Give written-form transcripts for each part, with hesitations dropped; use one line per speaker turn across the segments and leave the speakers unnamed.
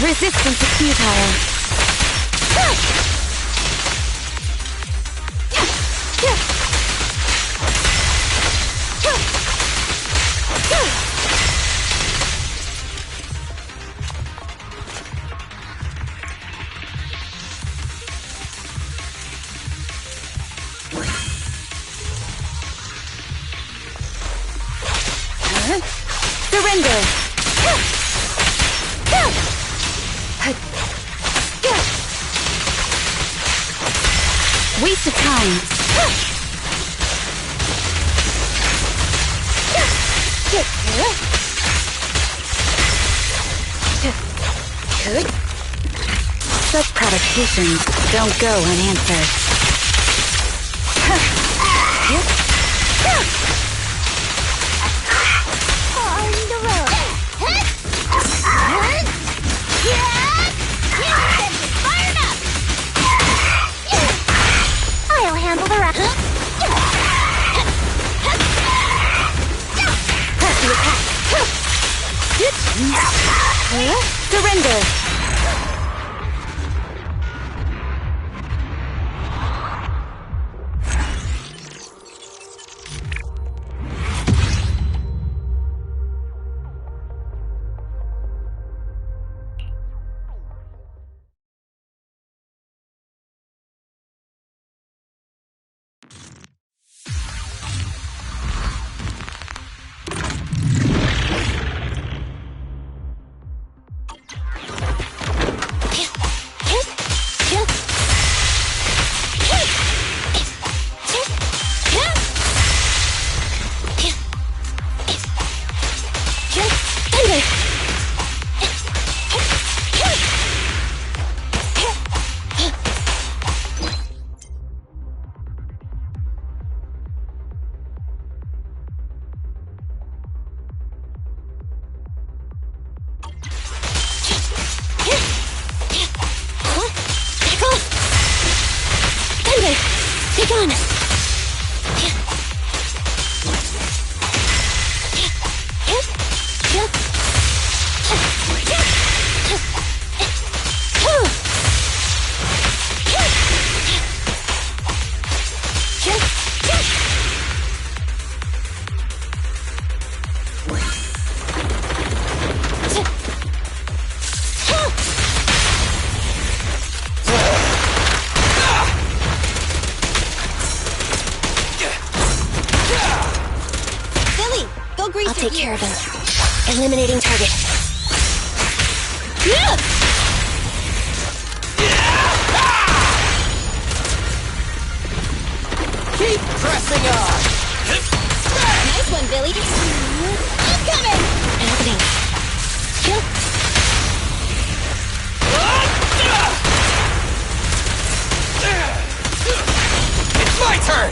Resistance is futile. Surrender! Waste of time. Such provocations don't go unanswered.
I'll handle the rest.
Surrender!
Be gone! I'll take care of him. Eliminating target.
Keep pressing on!
Nice one, Billy. I'm coming!
An opening.
It's my turn!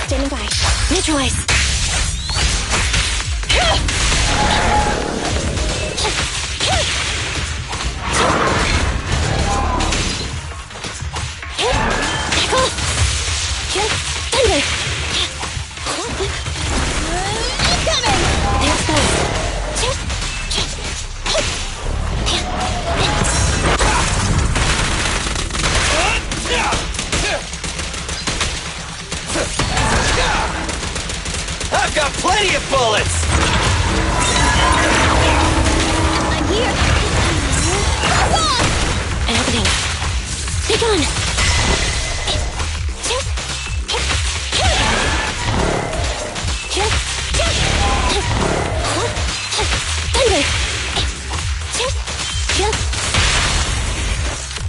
Standing by. Neutralize.
I've got plenty of bullets!
I'm here!
An opening.
Be gone!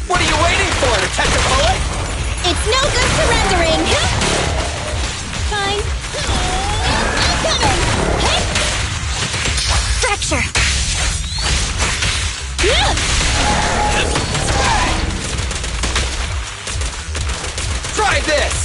What are you waiting for, to catch a bullet?
It's no good surrendering! Fine. I'm coming! Fracture!
Try this!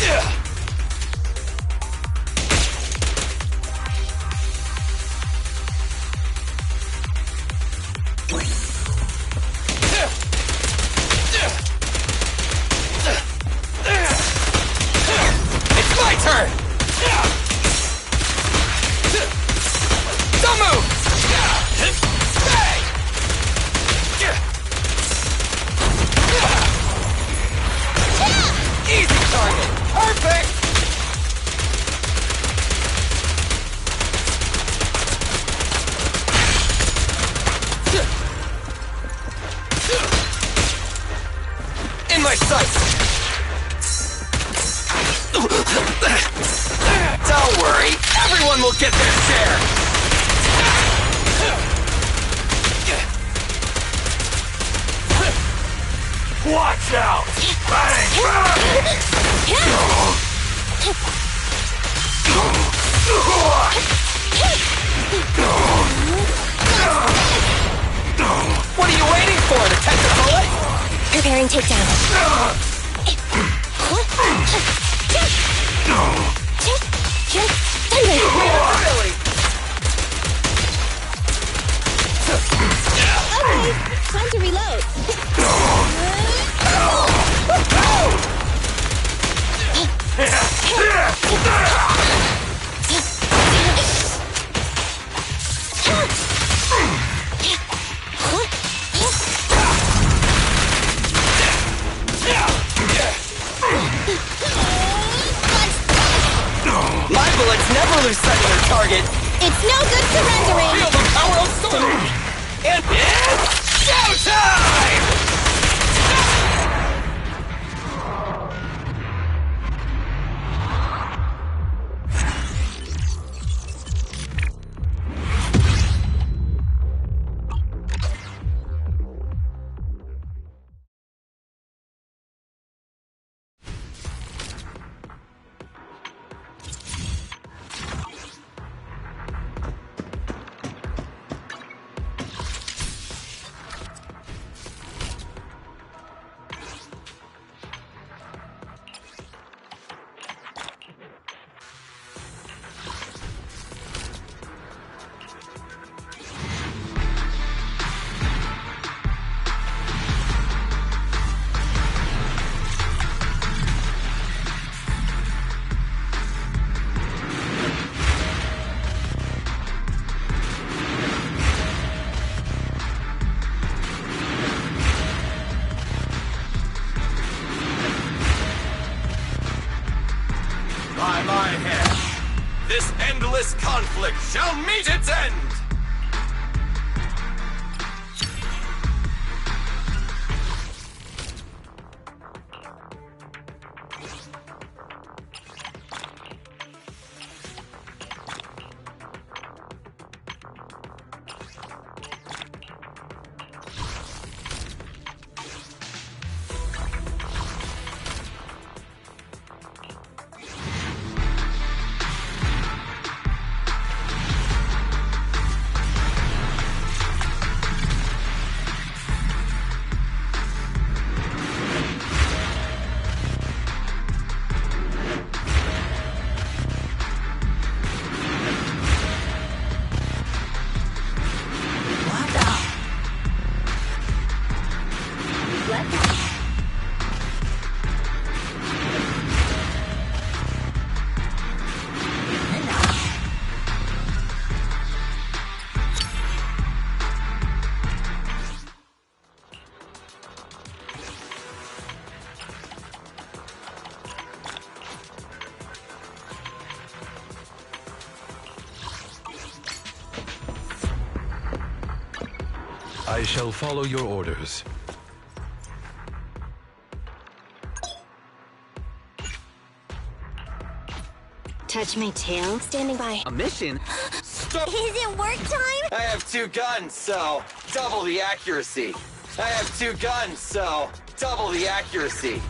It's my turn! Don't move! Easy target! Perfect! In my sights! Don't worry, everyone will get their share! Watch out! Bang! What are you waiting for, to catch a bullet?
Preparing takedown.
Really?
Okay, time to reload.
My bullets never lose sight of their target.
It's no good surrendering.
Feel the power of storm! And it's showtime! By my hand, this endless conflict shall meet its end!
I shall follow your orders.
Touch my tail?
Standing by.
A mission? Stop!
Is it work time?
I have 2 guns, so double the accuracy. I have 2 guns, so double the accuracy.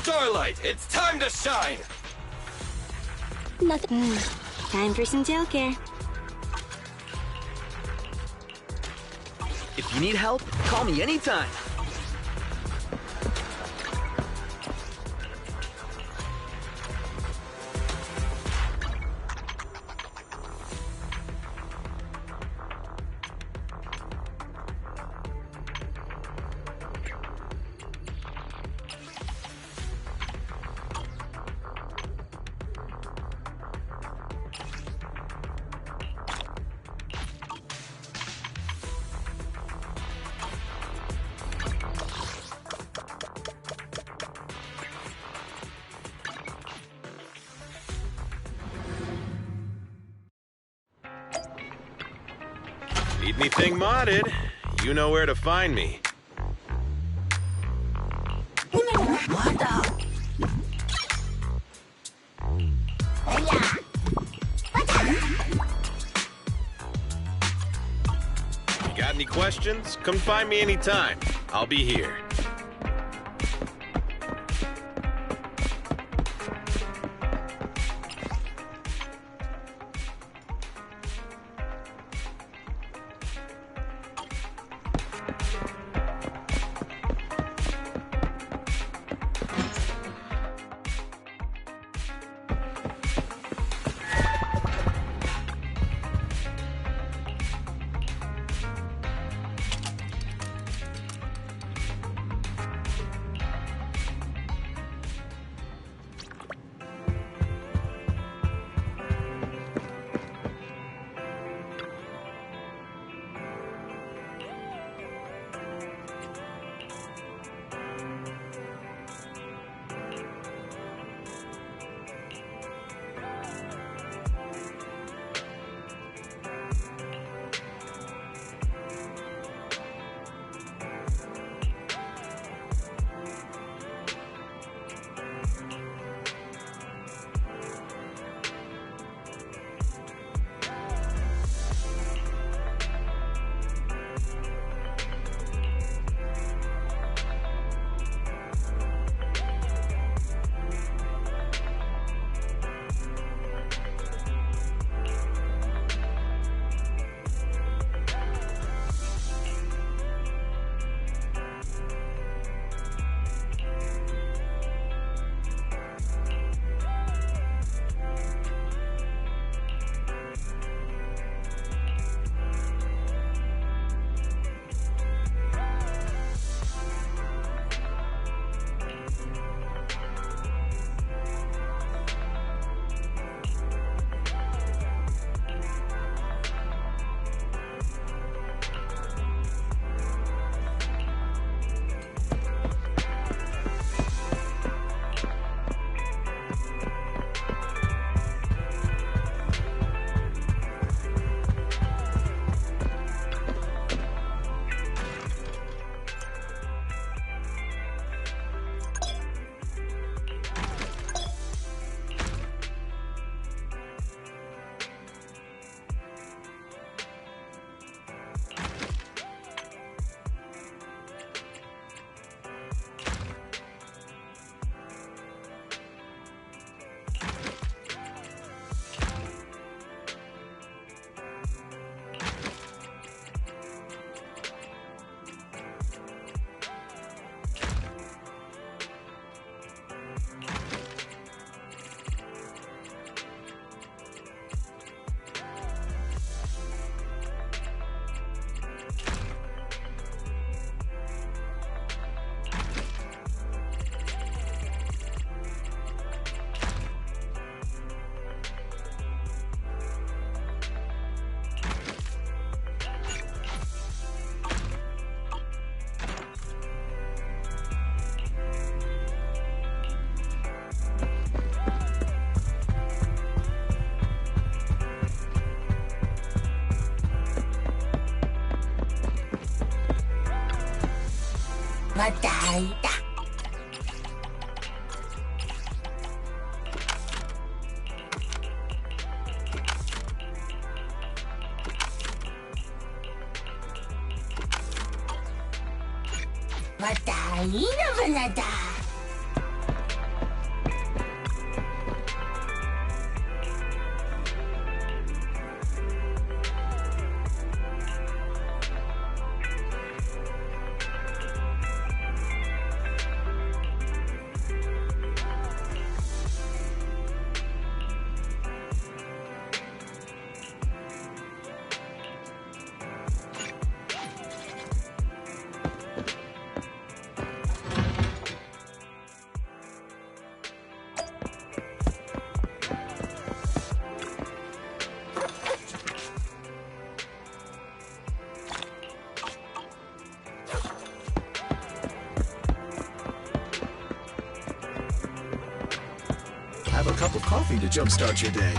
Starlight, it's time to shine!
Nothing.
Time for some gel care.
If you need help, call me anytime.
Need anything modded? You know where to find me. Got any questions? Come find me anytime. I'll be here.
coffee to jumpstart your day.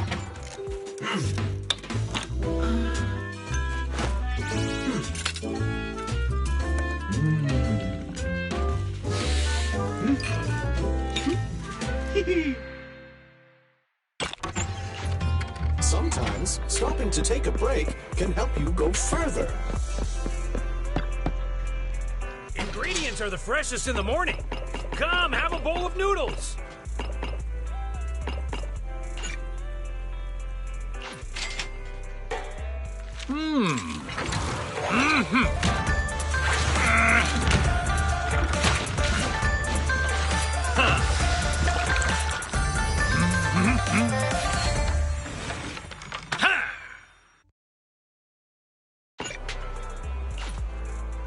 Sometimes, stopping to take a break can help you go further.
Ingredients are the freshest in the morning. Come, have a bowl of noodles.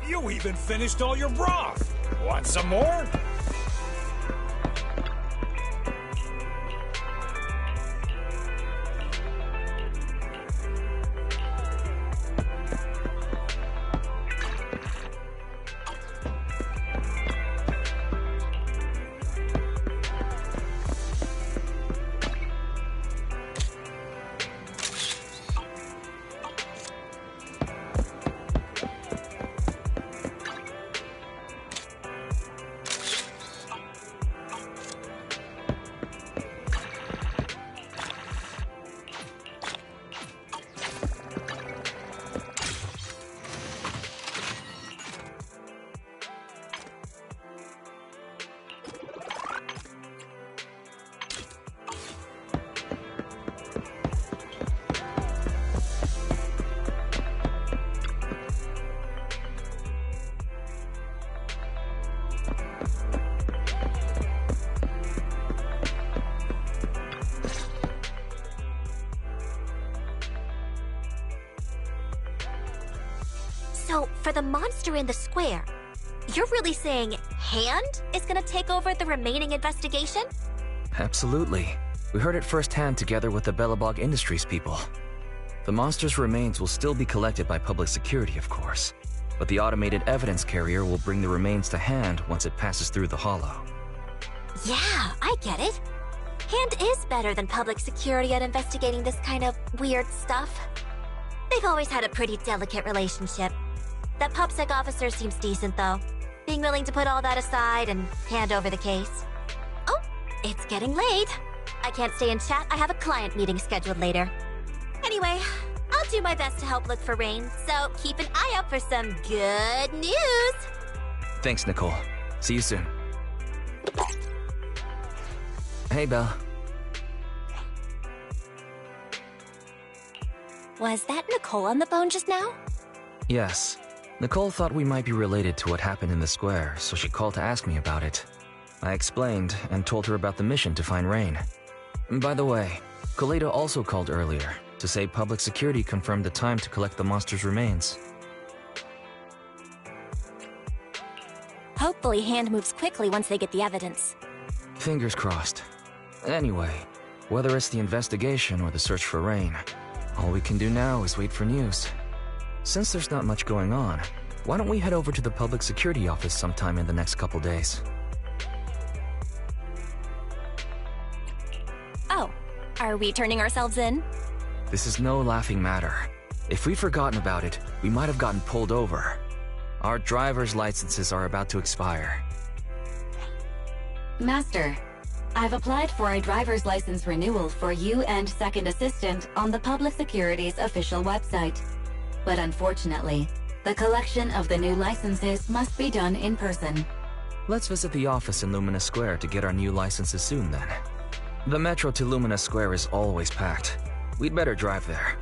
You even finished all your broth. Want some more?
So, for the monster in the square, you're really saying Hand is gonna take over the remaining investigation?
Absolutely. We heard it firsthand together with the Belobog Industries people. The monster's remains will still be collected by public security, of course. But the automated evidence carrier will bring the remains to Hand once it passes through the hollow.
Yeah, I get it. Hand is better than public security at investigating this kind of weird stuff. They've always had a pretty delicate relationship. That PubSec officer seems decent, though. Being willing to put all that aside and hand over the case. Oh, it's getting late. I can't stay and chat. I have a client meeting scheduled later. Anyway, I'll do my best to help look for Rain, so keep an eye out for some good news!
Thanks, Nicole. See you soon. Hey, Belle.
Was that Nicole on the phone just now?
Yes. Nicole thought we might be related to what happened in the square, so she called to ask me about it. I explained and told her about the mission to find Rain. By the way, Koledo also called earlier to say public security confirmed the time to collect the monster's remains.
Hopefully Hand moves quickly once they get the evidence.
Fingers crossed. Anyway, whether it's the investigation or the search for Rain, all we can do now is wait for news. Since there's not much going on, why don't we head over to the public security office sometime in the next couple days?
Oh, are we turning ourselves in?
This is no laughing matter. If we'd forgotten about it, we might have gotten pulled over. Our driver's licenses are about to expire.
Master, I've applied for a driver's license renewal for you and second assistant on the Public Security's official website. But unfortunately, the collection of the new licenses must be done in person.
Let's visit the office in Lumina Square to get our new licenses soon then. The metro to Lumina Square is always packed. We'd better drive there.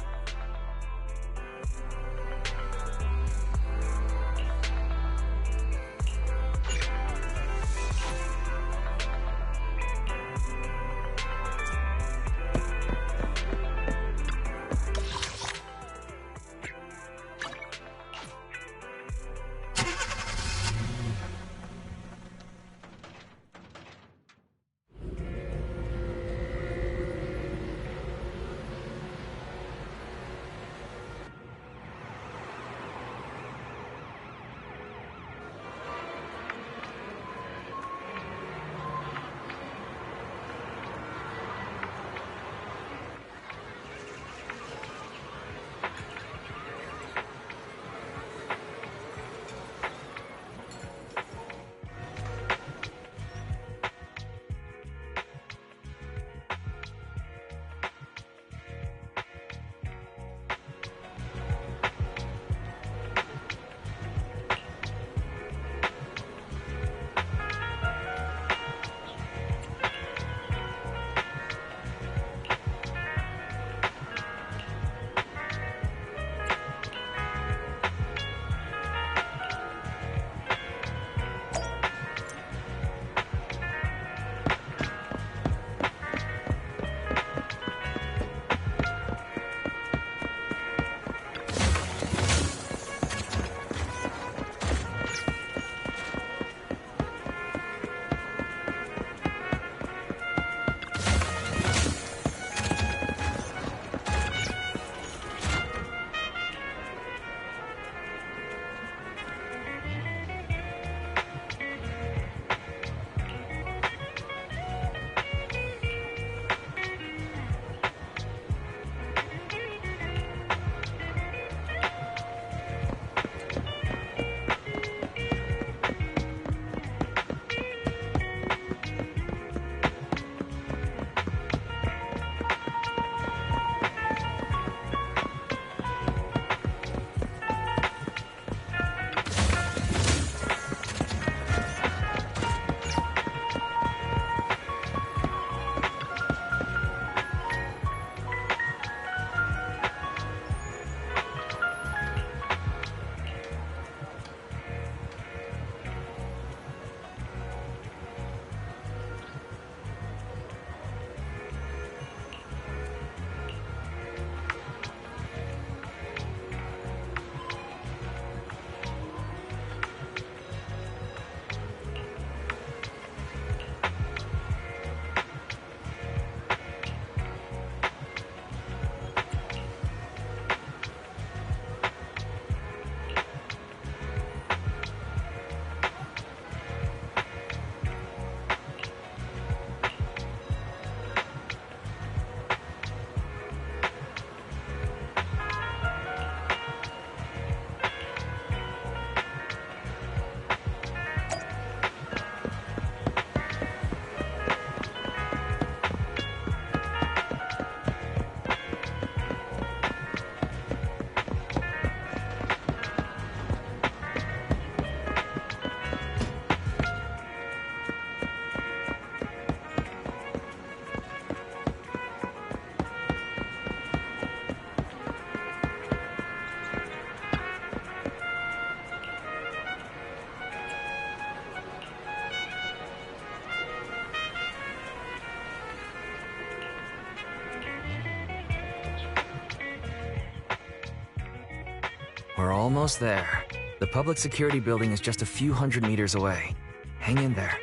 We're almost there. The public security building is just a few hundred meters away. Hang in there.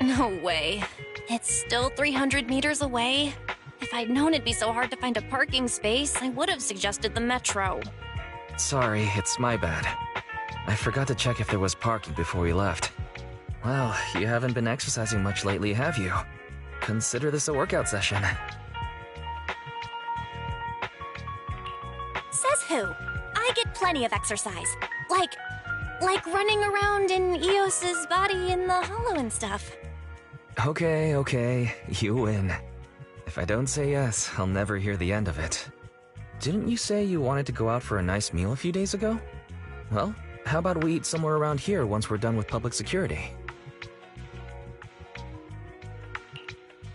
No way. It's still 300 meters away. If I'd known it'd be so hard to find a parking space, I would have suggested the metro.
Sorry, it's my bad. I forgot to check if there was parking before we left. Well, you haven't been exercising much lately, have you? Consider this a workout session.
Says who? I get plenty of exercise. Like running around in Eos's body in the hollow and stuff.
Okay, you win. If I don't say yes, I'll never hear the end of it. Didn't you say you wanted to go out for a nice meal a few days ago? Well, how about we eat somewhere around here once we're done with public security?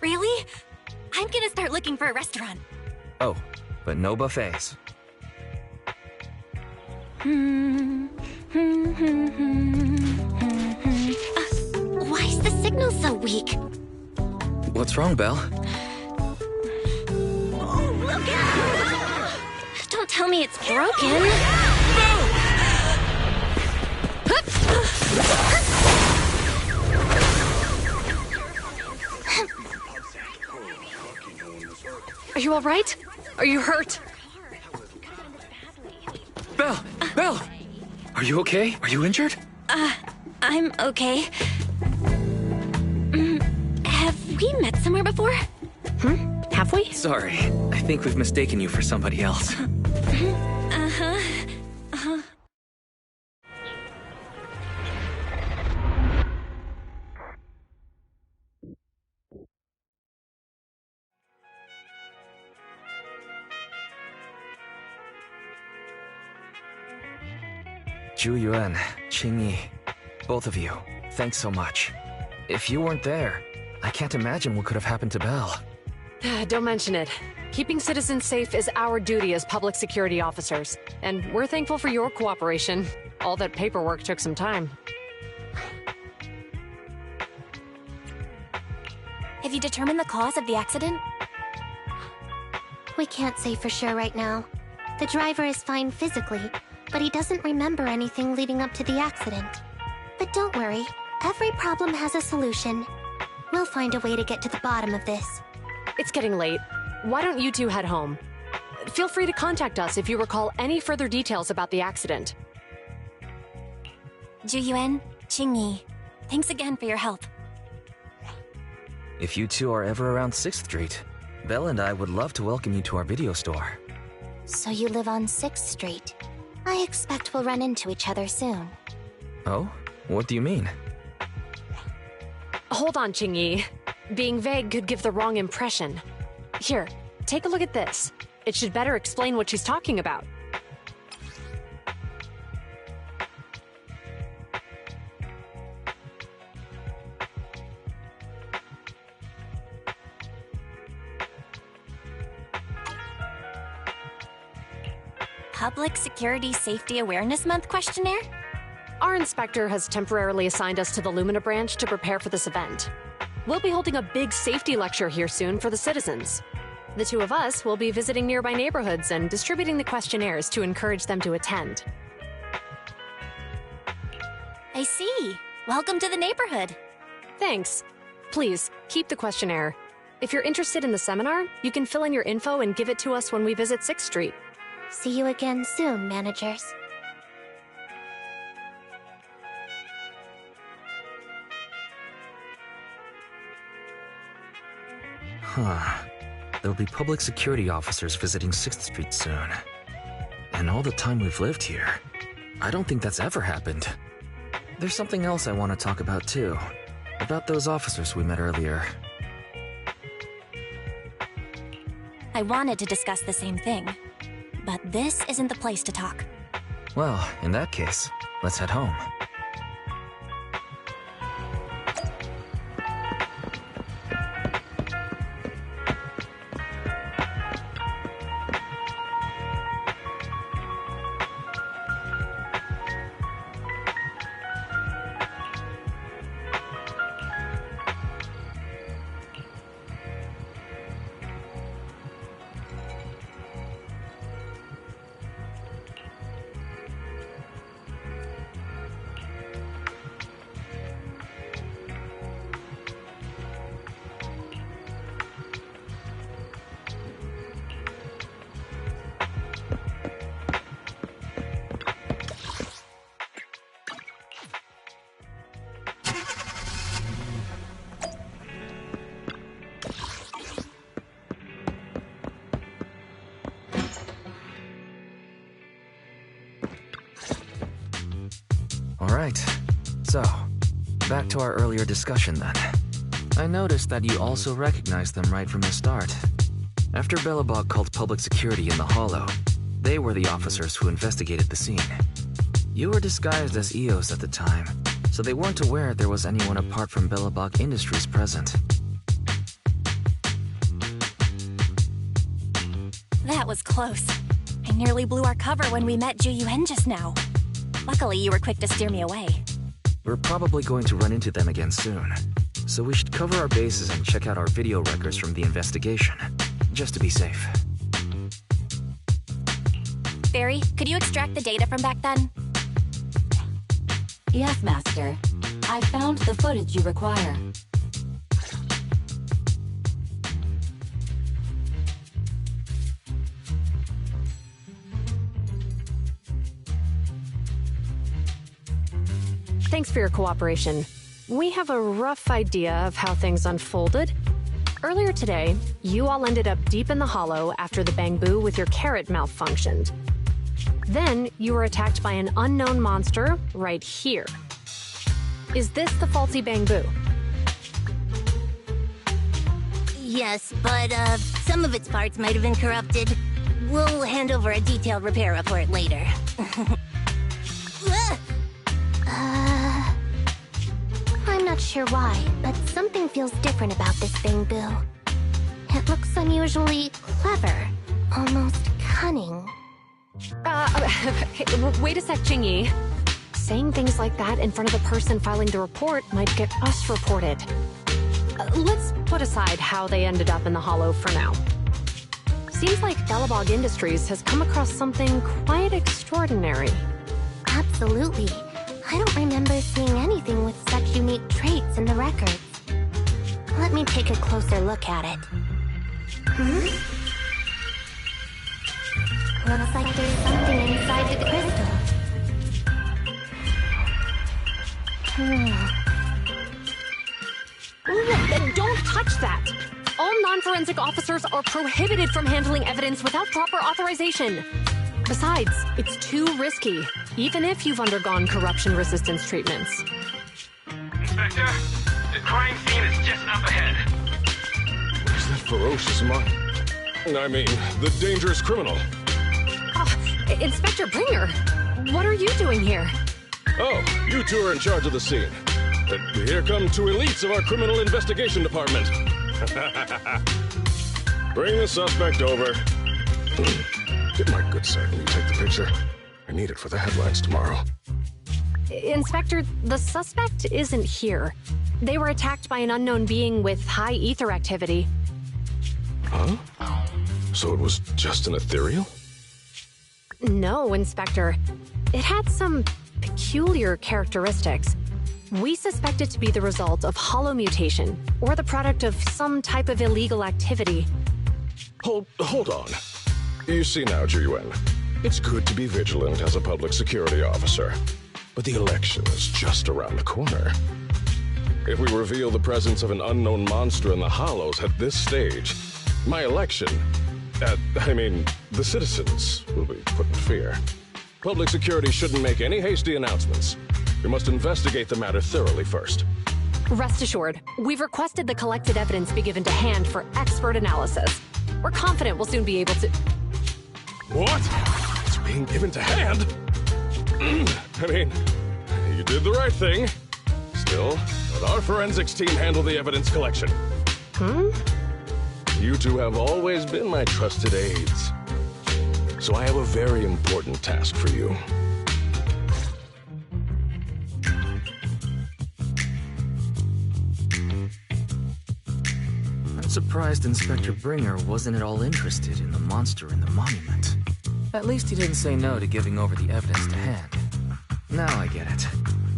Really? I'm gonna start looking for a restaurant.
Oh, but no buffets.
Why is the signal so weak?
What's wrong, Belle?
Oh, look out! Don't tell me it's broken.
Are you all right? Are you hurt?
Belle! Are you okay? Are you injured?
I'm okay. Have we met somewhere before?
Have we?
Sorry, I think we've mistaken you for somebody else. Zhu Yuan, Qing Yi, both of you, thanks so much. If you weren't there, I can't imagine what could have happened to Belle.
Don't mention it. Keeping citizens safe is our duty as public security officers, and we're thankful for your cooperation. All that paperwork took some time.
Have you determined the cause of the accident?
We can't say for sure right now. The driver is fine physically, but he doesn't remember anything leading up to the accident. But don't worry, every problem has a solution. We'll find a way to get to the bottom of this.
It's getting late. Why don't you two head home? Feel free to contact us if you recall any further details about the accident.
Zhu Yuan, Qing Yi, thanks again for your help.
If you two are ever around 6th Street, Belle and I would love to welcome you to our video store.
So you live on 6th Street. I expect we'll run into each other soon.
Oh? What do you mean?
Hold on, Qing Yi. Being vague could give the wrong impression. Here, take a look at this. It should better explain what she's talking about.
Public Security Safety Awareness Month questionnaire?
Our inspector has temporarily assigned us to the Lumina branch to prepare for this event. We'll be holding a big safety lecture here soon for the citizens. The two of us will be visiting nearby neighborhoods and distributing the questionnaires to encourage them to attend.
I see. Welcome to the neighborhood.
Thanks. Please, keep the questionnaire. If you're interested in the seminar, you can fill in your info and give it to us when we visit 6th Street.
See you again soon, managers.
There'll be public security officers visiting 6th Street soon. And all the time we've lived here, I don't think that's ever happened. There's something else I want to talk about too. About those officers we met earlier.
I wanted to discuss the same thing, but this isn't the place to talk.
Well, in that case, let's head home. Right. So, back to our earlier discussion then. I noticed that you also recognized them right from the start. After Belobog called public security in the Hollow, they were the officers who investigated the scene. You were disguised as EOS at the time, so they weren't aware there was anyone apart from Belobog Industries present.
That was close. I nearly blew our cover when we met Ju Yuen just now. Luckily, you were quick to steer me away.
We're probably going to run into them again soon, so we should cover our bases and check out our video records from the investigation, just to be safe.
Barry, could you extract the data from back then?
Yes, Master. I found the footage you require.
Thanks for your cooperation. We have a rough idea of how things unfolded. Earlier today, you all ended up deep in the Hollow after the bamboo with your carrot malfunctioned. Then, you were attacked by an unknown monster right here. Is this the faulty bamboo?
Yes, but some of its parts might have been corrupted. We'll hand over a detailed repair report later. I'm not sure why, but something feels different about this bamboo. It looks unusually clever, almost cunning.
Wait a sec, Jingyi. Saying things like that in front of the person filing the report might get us reported. Let's put aside how they ended up in the Hollow for now. Seems like Belobog Industries has come across something quite extraordinary.
Absolutely. I don't remember seeing anything with such unique traits in the records. Let me take a closer look at it. Looks like there's something inside the crystal.
Don't touch that! All non-forensic officers are prohibited from handling evidence without proper authorization. Besides, it's too risky, even if you've undergone corruption resistance treatments.
Inspector, the crime scene is just up ahead.
Where's that ferocious I mean, the dangerous criminal.
Inspector Bringer, what are you doing here?
Oh, you two are in charge of the scene. Here come two elites of our criminal investigation department. Bring the suspect over. Get my good side when you take the picture. I need it for the headlines tomorrow.
Inspector, the suspect isn't here. They were attacked by an unknown being with high ether activity.
Huh? So it was just an ethereal?
No, Inspector. It had some peculiar characteristics. We suspect it to be the result of hollow mutation, or the product of some type of illegal activity.
Hold on. You see now, Ju Yuen, it's good to be vigilant as a public security officer, but the election is just around the corner. If we reveal the presence of an unknown monster in the Hollows at this stage, my election, the citizens will be put in fear. Public security shouldn't make any hasty announcements. We must investigate the matter thoroughly first.
Rest assured, we've requested the collected evidence be given to hand for expert analysis. We're confident we'll soon be able to...
What? It's being given to hand? You did the right thing. Still, let our forensics team handle the evidence collection. You two have always been my trusted aides. So I have a very important task for you.
I'm surprised Inspector Bringer wasn't at all interested in the monster in the monument. At least he didn't say no to giving over the evidence to hand. Now I get it.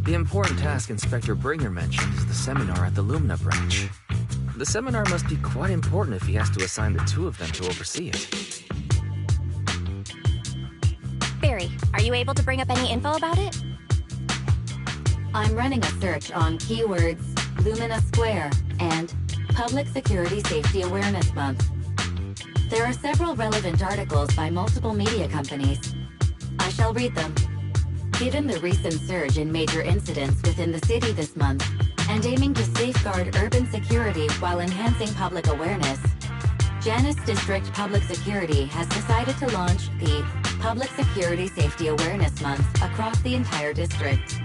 The important task Inspector Bringer mentioned is the seminar at the Lumina branch. The seminar must be quite important if he has to assign the two of them to oversee it.
Barry, are you able to bring up any info about it?
I'm running a search on keywords Lumina Square and Public Security Safety Awareness Month. There are several relevant articles by multiple media companies. I shall read them. Given the recent surge in major incidents within the city this month, and aiming to safeguard urban security while enhancing public awareness, Janus District Public Security has decided to launch the Public Security Safety Awareness Month across the entire district.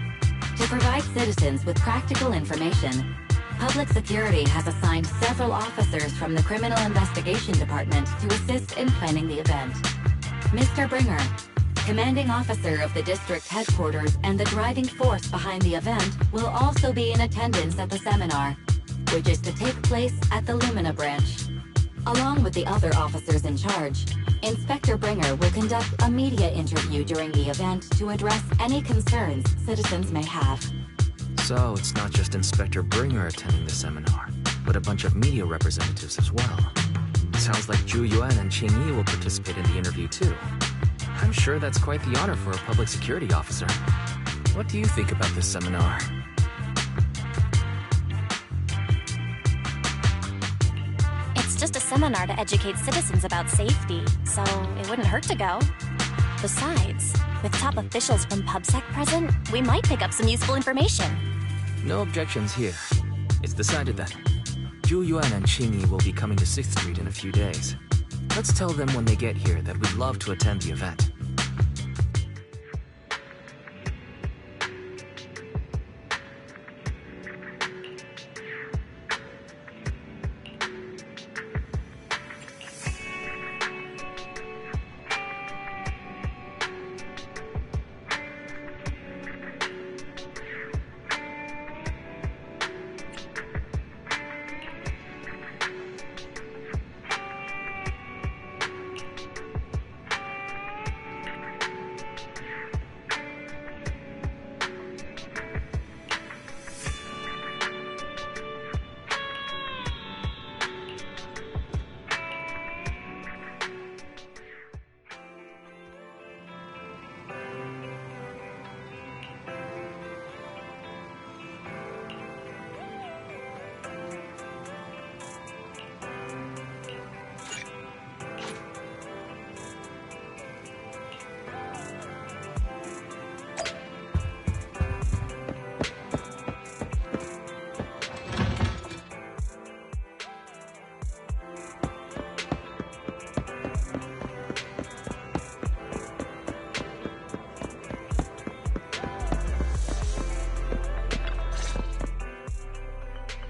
To provide citizens with practical information, Public Security has assigned several officers from the Criminal Investigation Department to assist in planning the event. Mr. Bringer, commanding officer of the district headquarters and the driving force behind the event, will also be in attendance at the seminar, which is to take place at the Lumina branch. Along with the other officers in charge, Inspector Bringer will conduct a media interview during the event to address any concerns citizens may have.
So it's not just Inspector Bringer attending the seminar, but a bunch of media representatives as well. Sounds like Zhu Yuan and Qing Yi will participate in the interview too. I'm sure that's quite the honor for a public security officer. What do you think about this seminar?
It's just a seminar to educate citizens about safety, so it wouldn't hurt to go. Besides, with top officials from PubSec present, we might pick up some useful information.
No objections here. It's decided then. Zhu Yuan and Qing Yi will be coming to 6th Street in a few days. Let's tell them when they get here that we'd love to attend the event.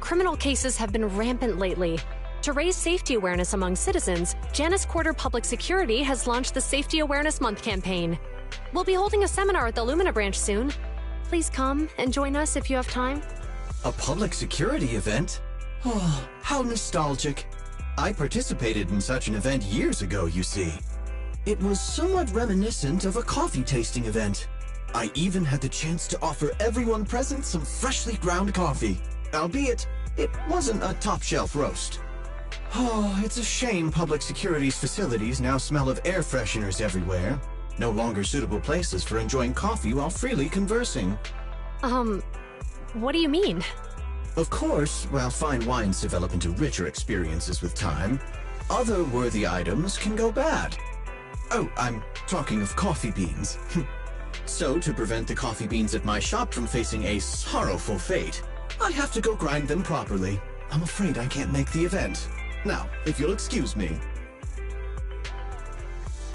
Criminal cases have been rampant lately. To raise safety awareness among citizens, Janus Quarter Public Security has launched the Safety Awareness Month campaign. We'll be holding a seminar at the Lumina branch soon. Please come and join us if you have time.
A public security event? Oh, how nostalgic. I participated in such an event years ago, you see. It was somewhat reminiscent of a coffee tasting event. I even had the chance to offer everyone present some freshly ground coffee, albeit it wasn't a top-shelf roast. Oh, it's a shame public security's facilities now smell of air fresheners everywhere. No longer suitable places for enjoying coffee while freely conversing.
What do you mean?
Of course, while fine wines develop into richer experiences with time, other worthy items can go bad. Oh, I'm talking of coffee beans. So, to prevent the coffee beans at my shop from facing a sorrowful fate, I have to go grind them properly. I'm afraid I can't make the event. Now, if you'll excuse me.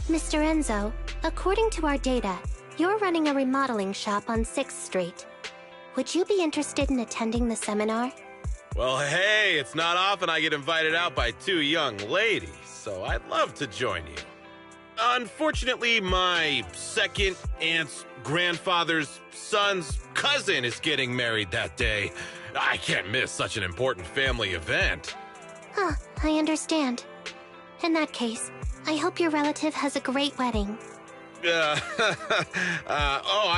Mr. Enzo, according to our data, you're running a remodeling shop on 6th Street. Would you be interested in attending the seminar?
Well, hey, it's not often I get invited out by two young ladies, so I'd love to join you. Unfortunately, my second aunt's grandfather's son's cousin is getting married that day. I can't miss such an important family event.
Huh, I understand. In that case, I hope your relative has a great wedding.
I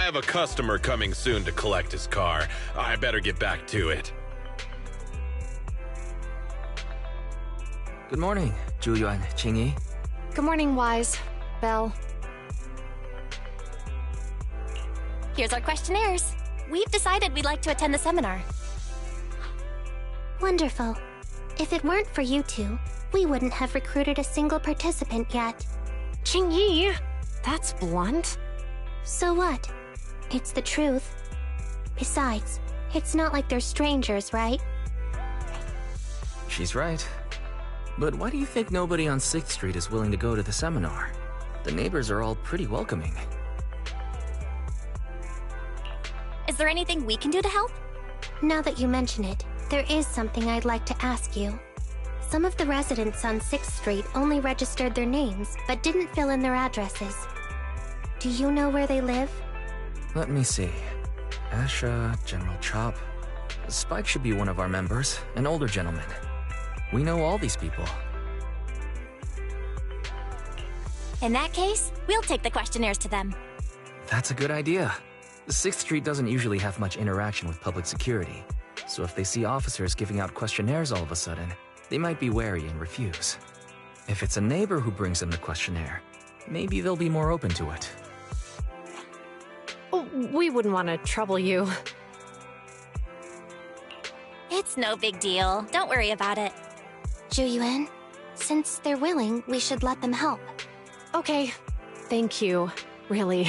have a customer coming soon to collect his car. I better get back to it.
Good morning, Zhu Yuan, Qing Yi.
Good morning, Wise. Belle.
Here's our questionnaires. We've decided we'd like to attend the seminar.
Wonderful. If it weren't for you two, we wouldn't have recruited a single participant yet.
Qing Yi, that's blunt.
So what? It's the truth. Besides, it's not like they're strangers, right?
She's right. But why do you think nobody on 6th Street is willing to go to the seminar? The neighbors are all pretty welcoming.
Is there anything we can do to help?
Now that you mention it, there is something I'd like to ask you. Some of the residents on 6th Street only registered their names, but didn't fill in their addresses. Do you know where they live?
Let me see. Asha, General Chop. Spike should be one of our members, an older gentleman. We know all these people.
In that case, we'll take the questionnaires to them.
That's a good idea. 6th Street doesn't usually have much interaction with public security, so if they see officers giving out questionnaires all of a sudden, they might be wary and refuse. If it's a neighbor who brings them the questionnaire, maybe they'll be more open to it.
Oh, we wouldn't want to trouble you.
It's no big deal. Don't worry about it.
Zhu-Yuan, since they're willing, we should let them help.
Okay. Thank you. Really.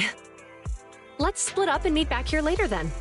Let's split up and meet back here later then.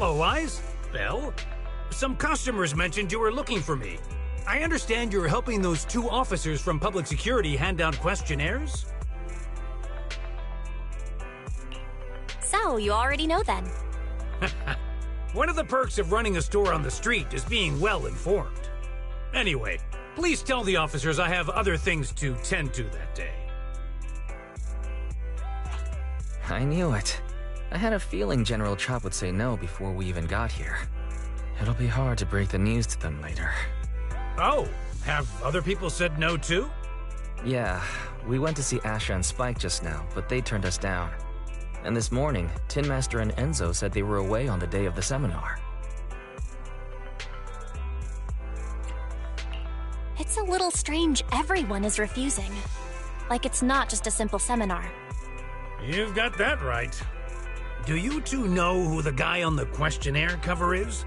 Hello, Eyes. Belle? Some customers mentioned you were looking for me. I understand you're helping those two officers from public security hand out questionnaires?
So, you already know then.
One of the perks of running a store on the street is being well informed. Anyway, please tell the officers I have other things to tend to that day.
I knew it. I had a feeling General Chop would say no before we even got here. It'll be hard to break the news to them later.
Oh, have other people said no too?
Yeah, we went to see Asha and Spike just now, but they turned us down. And this morning, Tin Master and Enzo said they were away on the day of the seminar.
It's a little strange everyone is refusing. Like it's not just a simple seminar.
You've got that right. Do you two know who the guy on the questionnaire cover is?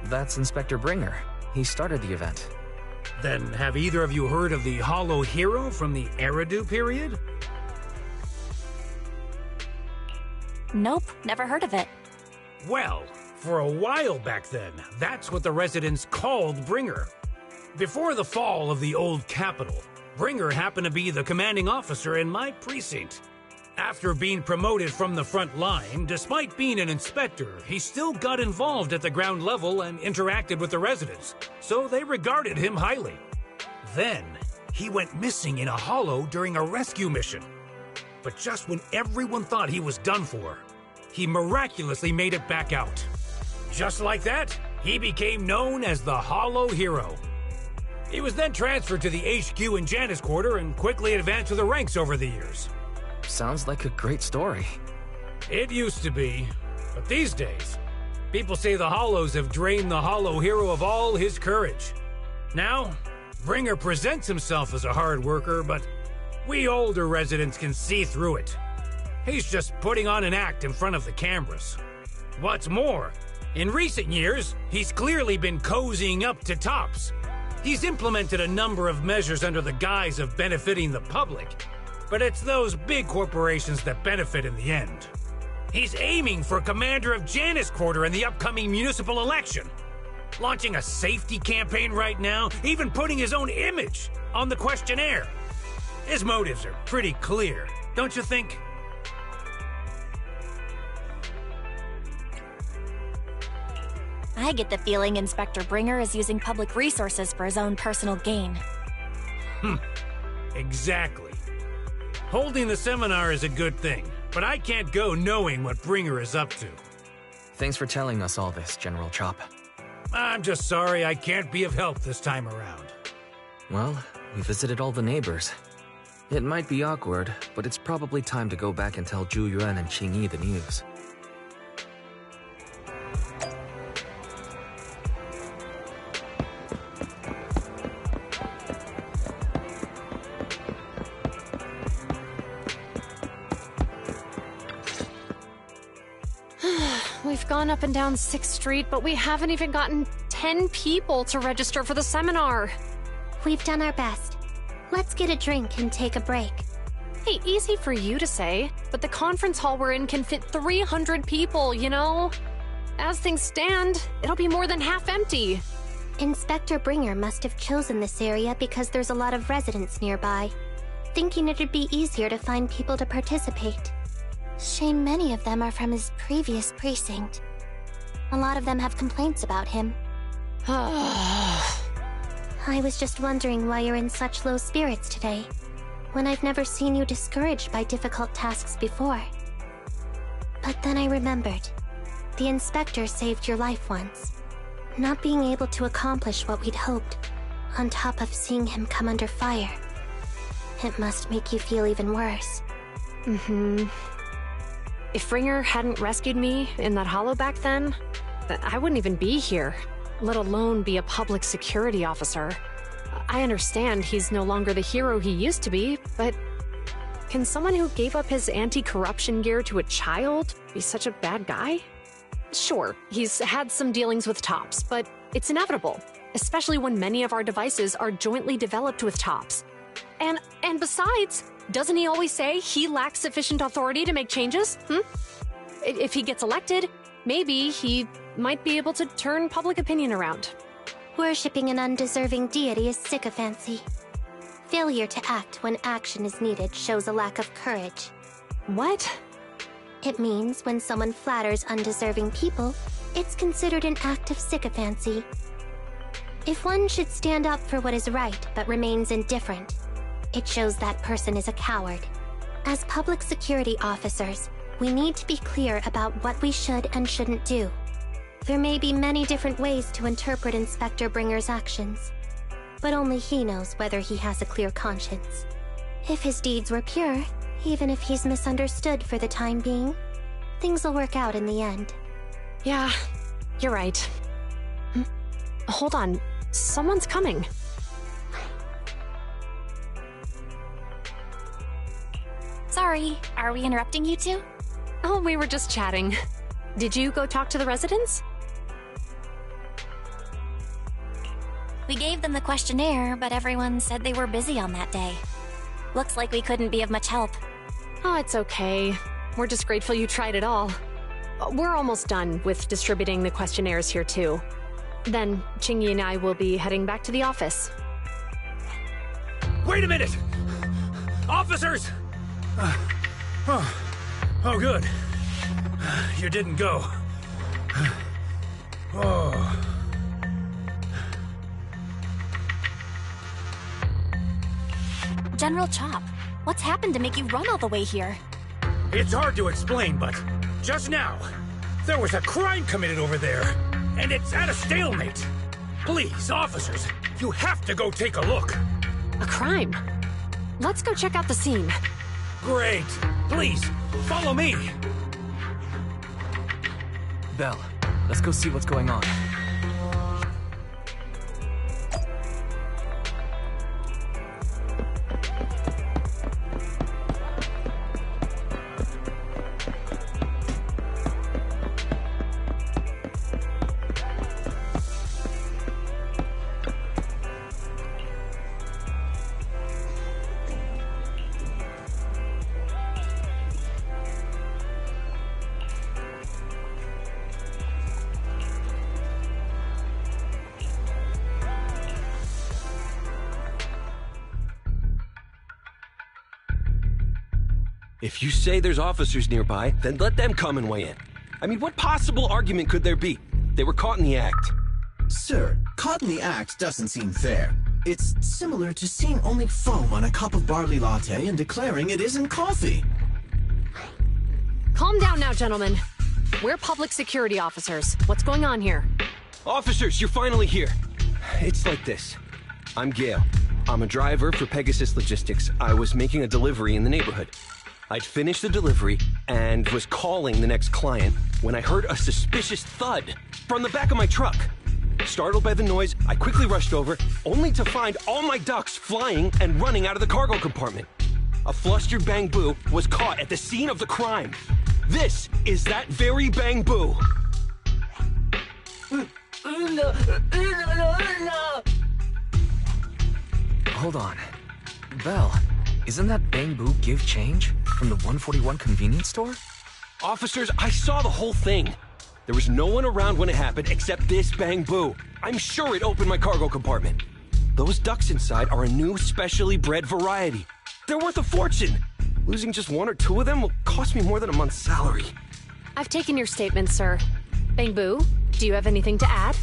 That's Inspector Bringer. He started the event.
Then have either of you heard of the Hollow Hero from the Eridu period?
Nope, never heard of it.
Well, for a while back then, that's what the residents called Bringer. Before the fall of the old capital, Bringer happened to be the commanding officer in my precinct. After being promoted from the front line, despite being an inspector, he still got involved at the ground level and interacted with the residents, so they regarded him highly. Then, he went missing in a hollow during a rescue mission. But just when everyone thought he was done for, he miraculously made it back out. Just like that, he became known as the Hollow Hero. He was then transferred to the HQ in Janus Quarter and quickly advanced to the ranks over the years.
Sounds like a great story.
It used to be, but these days, people say the Hollows have drained the Hollow Hero of all his courage. Now, Bringer presents himself as a hard worker, but we older residents can see through it. He's just putting on an act in front of the cameras. What's more, in recent years, he's clearly been cozying up to Tops. He's implemented a number of measures under the guise of benefiting the public, but it's those big corporations that benefit in the end. He's aiming for commander of Janus Quarter in the upcoming municipal election, launching a safety campaign right now, even putting his own image on the questionnaire. His motives are pretty clear, don't you think?
I get the feeling Inspector Bringer is using public resources for his own personal gain.
Exactly. Holding the seminar is a good thing, but I can't go knowing what Bringer is up to.
Thanks for telling us all this, General Chop.
I'm just sorry I can't be of help this time around.
Well, we visited all the neighbors. It might be awkward, but it's probably time to go back and tell Zhu Yuan and Qing Yi the news.
We've gone up and down 6th Street, but we haven't even gotten 10 people to register for the seminar.
We've done our best. Let's get a drink and take a break.
Hey, easy for you to say, but the conference hall we're in can fit 300 people, you know? As things stand, it'll be more than half empty.
Inspector Bringer must have chosen this area because there's a lot of residents nearby, thinking it'd be easier to find people to participate. Shame many of them are from his previous precinct. A lot of them have complaints about him. I was just wondering why you're in such low spirits today, when I've never seen you discouraged by difficult tasks before. But then I remembered. The inspector saved your life once. Not being able to accomplish what we'd hoped, on top of seeing him come under fire. It must make you feel even worse.
If Bringer hadn't rescued me in that hollow back then, I wouldn't even be here, let alone be a public security officer. I understand he's no longer the hero he used to be, but can someone who gave up his anti-corruption gear to a child be such a bad guy? Sure, he's had some dealings with Tops, but it's inevitable, especially when many of our devices are jointly developed with Tops. And besides, doesn't he always say he lacks sufficient authority to make changes? If he gets elected, maybe he might be able to turn public opinion around.
Worshipping an undeserving deity is sycophancy. Failure to act when action is needed shows a lack of courage.
What?
It means when someone flatters undeserving people, It's considered an act of sycophancy. If one should stand up for what is right but remains indifferent, it shows that person is a coward. As public security officers, we need to be clear about what we should and shouldn't do. There may be many different ways to interpret Inspector Bringer's actions, but only he knows whether he has a clear conscience. If his deeds were pure, even if he's misunderstood for the time being, things will work out in the end.
Yeah, you're right. Hold on, someone's coming.
Sorry, are we interrupting you two?
Oh, we were just chatting. Did you go talk to the residents?
We gave them the questionnaire, but everyone said they were busy on that day. Looks like we couldn't be of much help.
Oh, it's okay. We're just grateful you tried it all. We're almost done with distributing the questionnaires here, too. Then, Chingy and I will be heading back to the office.
Wait a minute! Officers! Oh, good. You didn't go. Oh.
General Chop, what's happened to make you run all the way here?
It's hard to explain, but just now, there was a crime committed over there, and it's at a stalemate. Please, officers, you have to go take a look.
A crime? Let's go check out the scene.
Great. Please, follow me.
Belle, let's go see what's going on.
If you say there's officers nearby, then let them come and weigh in. I mean, what possible argument could there be? They were caught in the act.
Sir, caught in the act doesn't seem fair. It's similar to seeing only foam on a cup of barley latte and declaring it isn't coffee.
Calm down now, gentlemen. We're public security officers. What's going on here?
Officers, you're finally here. It's like this. I'm Gale. I'm a driver for Pegasus Logistics. I was making a delivery in the neighborhood. I'd finished the delivery and was calling the next client when I heard a suspicious thud from the back of my truck. Startled by the noise, I quickly rushed over, only to find all my ducks flying and running out of the cargo compartment. A flustered Bang Boo was caught at the scene of the crime. This is that very Bang Boo.
Hold on. Belle, isn't that Bang Boo give change from the 141 convenience store?
Officers, I saw the whole thing. There was no one around when it happened except this Bang Boo. I'm sure it opened my cargo compartment. Those ducks inside are a new specially bred variety. They're worth a fortune. Losing just one or two of them will cost me more than a month's salary.
I've taken your statement, sir. Bang Boo, do you have anything to add?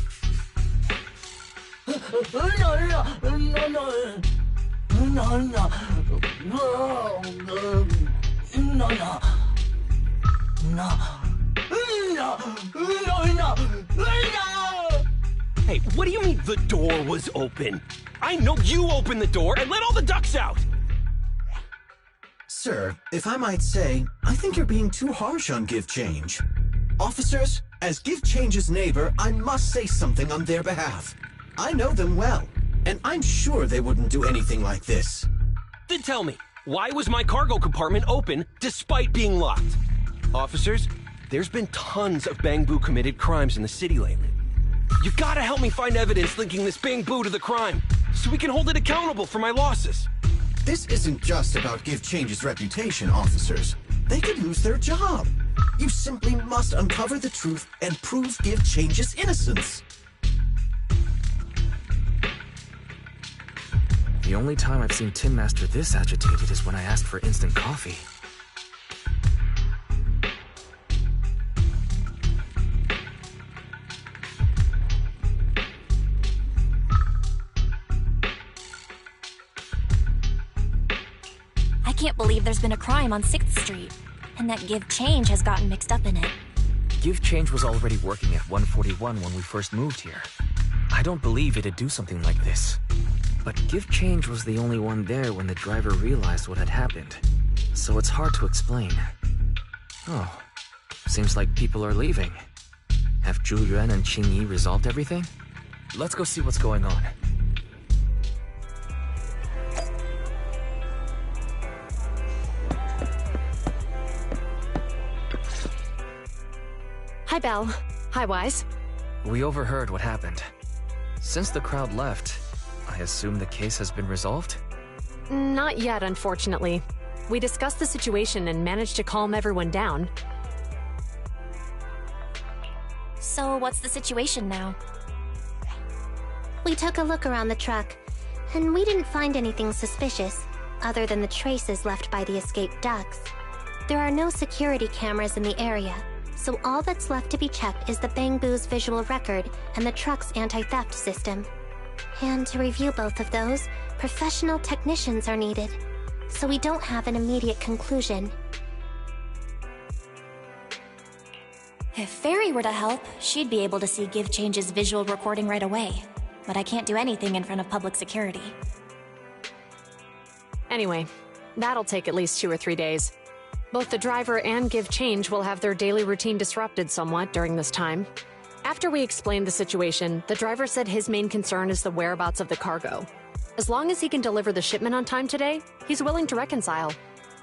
Hey, what do you mean the door was open? I know you opened the door and let all the ducks out!
Sir, if I might say, I think you're being too harsh on Give Change. Officers, as Give Change's neighbor, I must say something on their behalf. I know them well, and I'm sure they wouldn't do anything like this.
Then tell me, why was my cargo compartment open despite being locked? Officers, there's been tons of Bang Boo committed crimes in the city lately. You gotta help me find evidence linking this Bang Boo to the crime, so we can hold it accountable for my losses.
This isn't just about Give Change's reputation, officers. They could lose their job. You simply must uncover the truth and prove Give Change's innocence.
The only time I've seen Tin Master this agitated is when I asked for instant coffee.
there's been a crime on 6th Street, and that Give Change has gotten mixed up in it.
Give Change was already working at 141 when we first moved here. I don't believe it'd do something like this. But Give Change was the only one there when the driver realized what had happened. So it's hard to explain. Oh, seems like people are leaving. Have Zhu Yuan and Qing Yi resolved everything? Let's go see what's going on.
Hi, Belle. Hi, Wise.
We overheard what happened. Since the crowd left, I assume the case has been resolved?
Not yet, unfortunately. We discussed the situation and managed to calm everyone down.
So what's the situation now?
We took a look around the truck, and we didn't find anything suspicious, other than the traces left by the escaped ducks. There are no security cameras in the area, so all that's left to be checked is the Bangbu's visual record and the truck's anti-theft system. And to review both of those, professional technicians are needed, so we don't have an immediate conclusion.
If Fairy were to help, she'd be able to see Give Change's visual recording right away. But I can't do anything in front of public security.
Anyway, that'll take at least 2 or 3 days. Both the driver and Give Change will have their daily routine disrupted somewhat during this time. After we explained the situation, the driver said his main concern is the whereabouts of the cargo. As long as he can deliver the shipment on time today, he's willing to reconcile.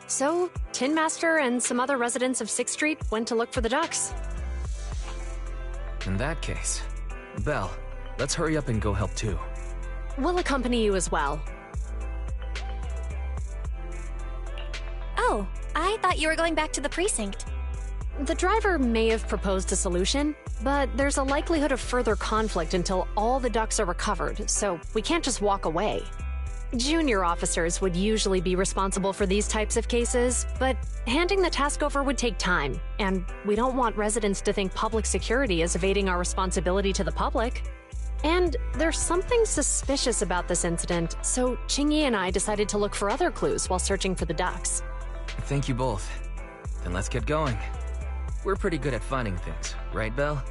So, Tin Master and some other residents of 6th Street went to look for the ducks.
In that case, Belle, let's hurry up and go help too.
We'll accompany you as well.
Oh, I thought you were going back to the precinct.
The driver may have proposed a solution, but there's a likelihood of further conflict until all the ducks are recovered, so we can't just walk away. Junior officers would usually be responsible for these types of cases, but handing the task over would take time, and we don't want residents to think public security is evading our responsibility to the public. And there's something suspicious about this incident, so Qing Yi and I decided to look for other clues while searching for the ducks.
Thank you both. Then let's get going. We're pretty good at finding things, right, Belle?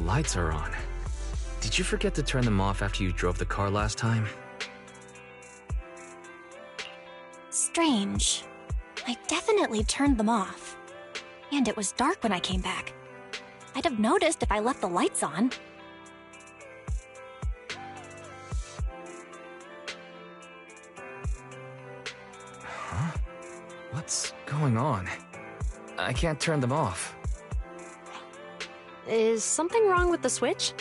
lights are on. Did you forget to turn them off after you drove the car last time?
Strange. I definitely turned them off. And it was dark when I came back. I'd have noticed if I left the lights on.
Huh? What's going on? I can't turn them off.
Is something wrong with the switch?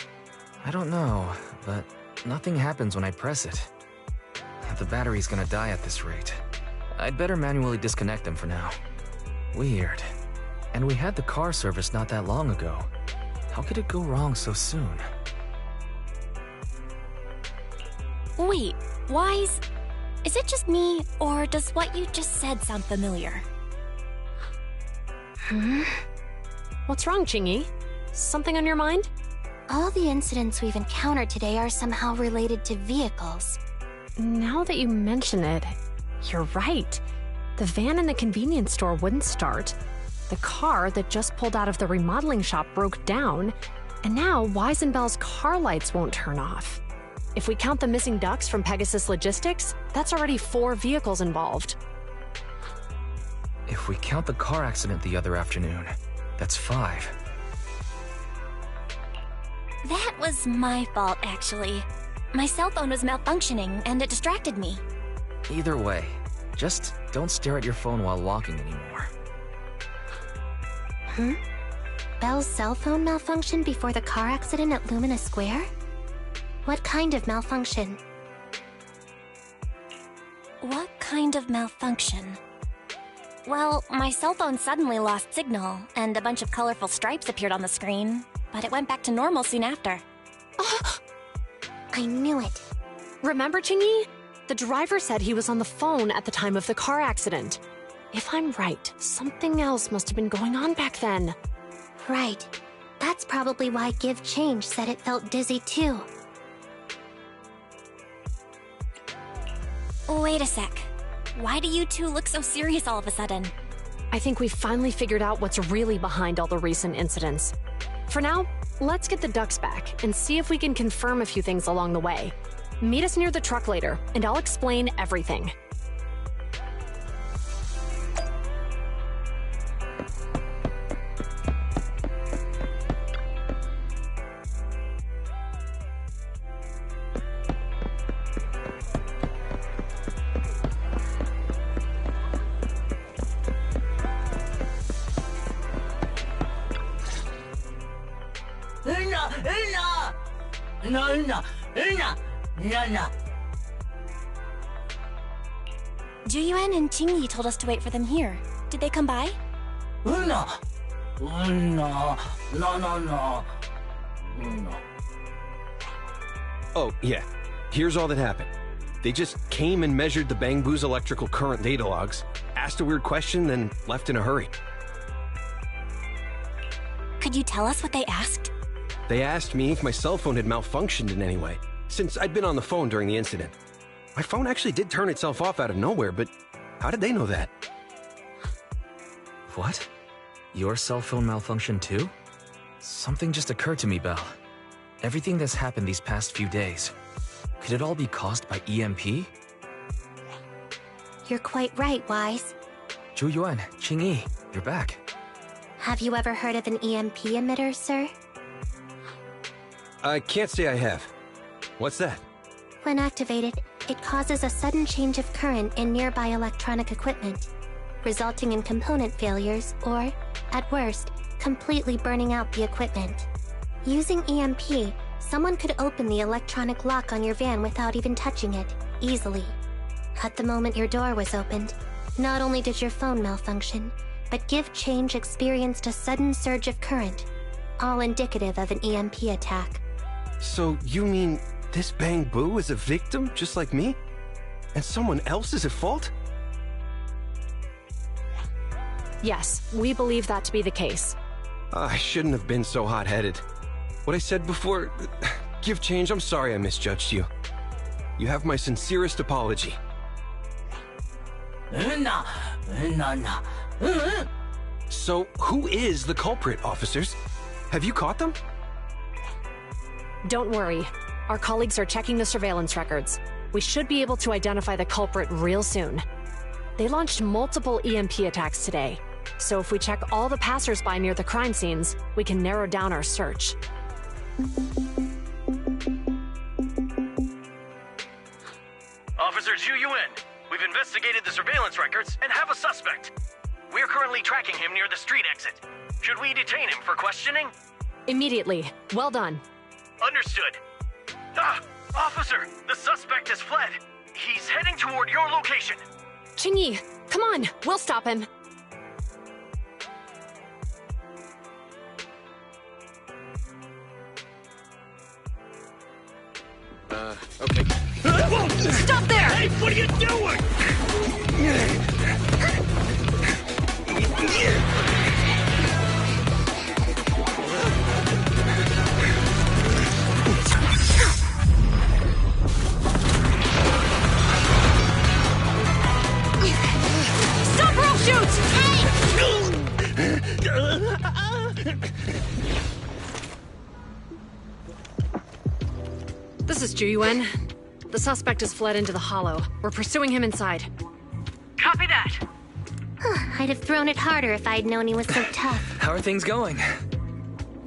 I don't know, but nothing happens when I press it. The battery's gonna die at this rate. I'd better manually disconnect them for now. Weird. And we had the car serviced not that long ago. How could it go wrong so soon?
Wait, Wise? Is it just me, or does what you just said sound familiar?
What's wrong, Chingy? Something on your mind?
All the incidents we've encountered today are somehow related to vehicles.
Now that you mention it, you're right. The van in the convenience store wouldn't start. The car that just pulled out of the remodeling shop broke down. And now Wise and Bell's car lights won't turn off. If we count the missing ducks from Pegasus Logistics, that's already 4 vehicles involved.
If we count the car accident the other afternoon, that's 5.
That was my fault, actually. My cell phone was malfunctioning, and it distracted me.
Either way, just don't stare at your phone while walking anymore.
Bell's cell phone malfunctioned before the car accident at Lumina Square? What kind of malfunction?
What kind of malfunction? Well, my cell phone suddenly lost signal, and a bunch of colorful stripes appeared on the screen, but it went back to normal soon after.
I knew it.
Remember, Chingy? The driver said he was on the phone at the time of the car accident. If I'm right, something else must have been going on back then.
Right. That's probably why Give Change said it felt dizzy too.
Wait a sec. Why do you two look so serious all of a sudden?
I think we've finally figured out what's really behind all the recent incidents. For now, let's get the ducks back and see if we can confirm a few things along the way. Meet us near the truck later, and I'll explain everything.
Juyuan and Qingyi told us to wait for them here. Did they come by?
No.
Oh, yeah. Here's all that happened. They just came and measured the Bang Boo's electrical current data logs, asked a weird question, then left in a hurry.
Could you tell us what they asked?
They asked me if my cell phone had malfunctioned in any way, since I'd been on the phone during the incident. My phone actually did turn itself off out of nowhere, but how did they know that?
What? Your cell phone malfunctioned too? Something just occurred to me, Belle. Everything that's happened these past few days, could it all be caused by EMP?
You're quite right, Wise.
Juyuan, Qingyi, you're back.
Have you ever heard of an EMP emitter, sir?
I can't say I have. What's that?
When activated, it causes a sudden change of current in nearby electronic equipment, resulting in component failures or, at worst, completely burning out the equipment. Using EMP, someone could open the electronic lock on your van without even touching it, easily. At the moment your door was opened, not only did your phone malfunction, but Give Change experienced a sudden surge of current, all indicative of an EMP attack.
So you mean this Bang Boo is a victim just like me? And someone else is at fault?
Yes, we believe that to be the case.
I shouldn't have been so hot-headed. What I said before... Give Change, I'm sorry I misjudged you. You have my sincerest apology. So, who is the culprit, officers? Have you caught them?
Don't worry. Our colleagues are checking the surveillance records. We should be able to identify the culprit real soon. They launched multiple EMP attacks today, so if we check all the passers-by near the crime scenes, we can narrow down our search.
Officer Zhu Yuan, we've investigated the surveillance records and have a suspect. We're currently tracking him near the street exit. Should we detain him for questioning?
Immediately. Well done.
Understood. Officer, the suspect has fled. He's heading toward your location.
Qingyi, come on, we'll stop him.
Okay.
Stop there!
Hey, what are you doing?
Stop or I'll shoot! This is Zhu Yuan. The suspect has fled into the hollow. We're pursuing him inside.
Copy that.
I'd have thrown it harder if I'd known he was so tough.
How are things going?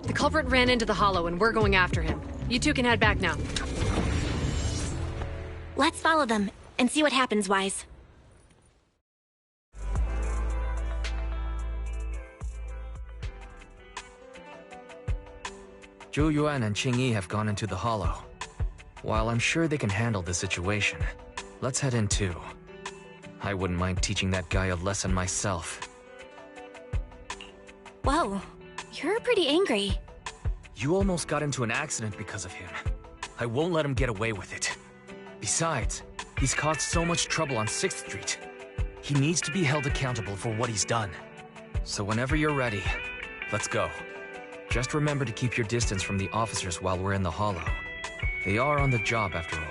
The culprit ran into the hollow and we're going after him. You two can head back now.
Let's follow them and see what happens, Wise.
Zhu Yuan and Qingyi have gone into the hollow. While I'm sure they can handle the situation, let's head in too. I wouldn't mind teaching that guy a lesson myself.
Whoa, you're pretty angry.
You almost got into an accident because of him. I won't let him get away with it. Besides, he's caused so much trouble on 6th Street. He needs to be held accountable for what he's done. So whenever you're ready, let's go. Just remember to keep your distance from the officers while we're in the hollow. They are on the job after all.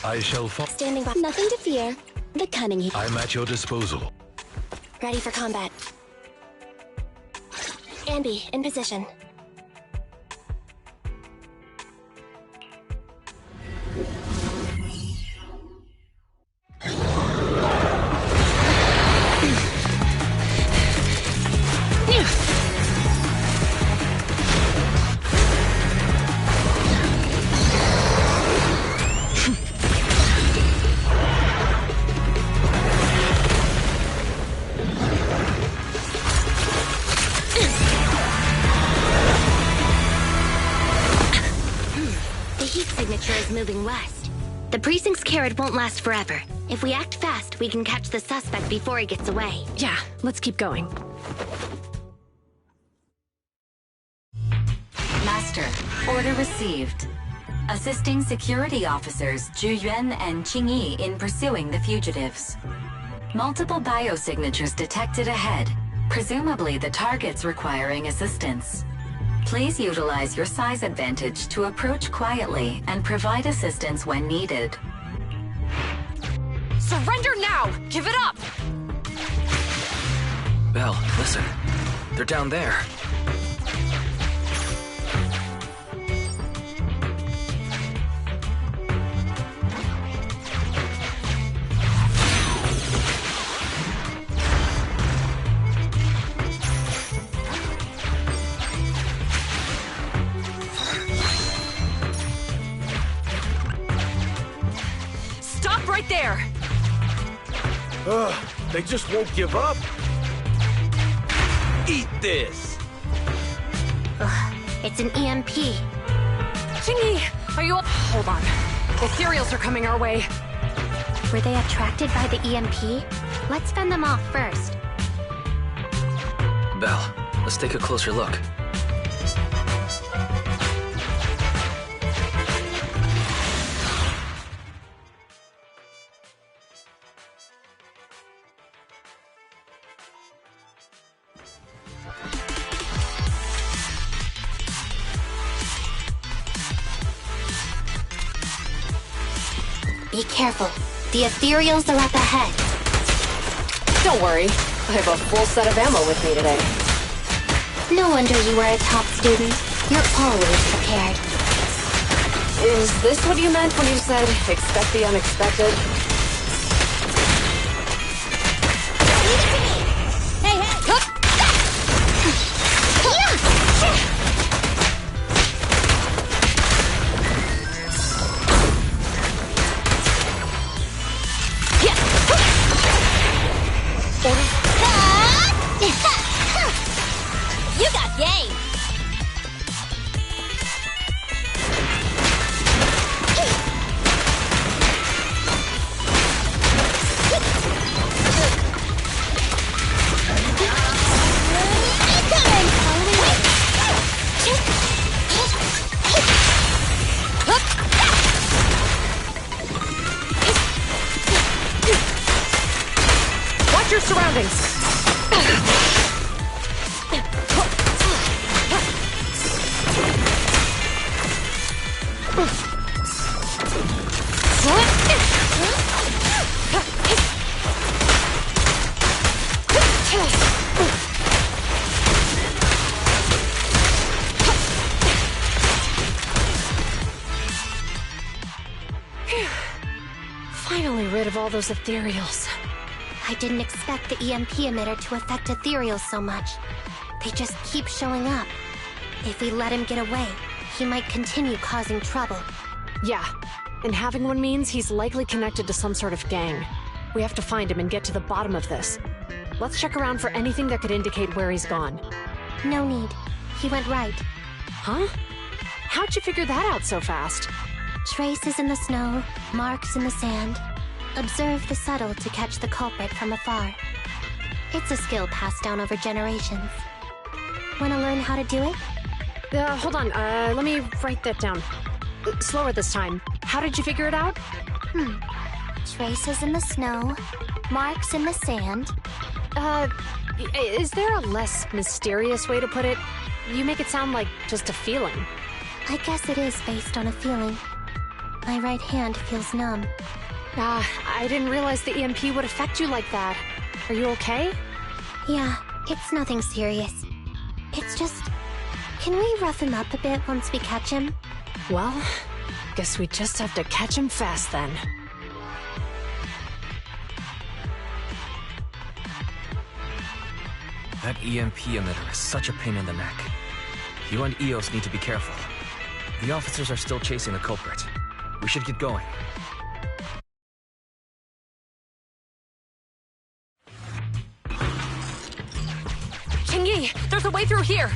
I shall
Standing by. Nothing to fear. The cunning.
I'm at your disposal.
Ready for combat. Ambi, in position. Moving west. The precinct's carrot won't last forever. If we act fast, we can catch the suspect before he gets away.
Yeah, let's keep going.
Master, order received. Assisting security officers Zhu Yuan and Qingyi in pursuing the fugitives. Multiple biosignatures detected ahead, presumably the targets requiring assistance. Please utilize your size advantage to approach quietly and provide assistance when needed.
Surrender now! Give it up!
Belle, listen. They're down there.
there!
They just won't give up. Eat this!
Ugh, it's an EMP.
Chingy, are you... Hold on. Ethereals are coming our way.
Were they attracted by the EMP? Let's fend them off first.
Belle, let's take a closer look.
Be careful. The Ethereals are up ahead.
Don't worry. I have a full set of ammo with me today.
No wonder you were a top student. You're always prepared.
Is this what you meant when you said, expect the unexpected?
Hey, hey!
You got game!
Watch your surroundings! Finally rid of all those ethereals.
I didn't expect the EMP emitter to affect Ethereals so much. They just keep showing up. If we let him get away, he might continue causing trouble.
Yeah, and having one means he's likely connected to some sort of gang. We have to find him and get to the bottom of this. Let's check around for anything that could indicate where he's gone.
No need. He went right.
Huh? How'd you figure that out so fast?
Traces in the snow, marks in the sand. Observe the subtle to catch the culprit from afar. It's a skill passed down over generations. Wanna learn how to do it?
Hold on, let me write that down. Slower this time. How did you figure it out?
Traces in the snow, marks in the sand.
Is there a less mysterious way to put it? You make it sound like just a feeling.
I guess it is based on a feeling. My right hand feels numb.
I didn't realize the EMP would affect you like that. Are you okay?
Yeah, it's nothing serious. It's just... Can we rough him up a bit once we catch him?
Well, guess we just have to catch him fast then.
That EMP emitter is such a pain in the neck. You and EOS need to be careful. The officers are still chasing the culprit. We should get going.
Chingy, there's a way through here!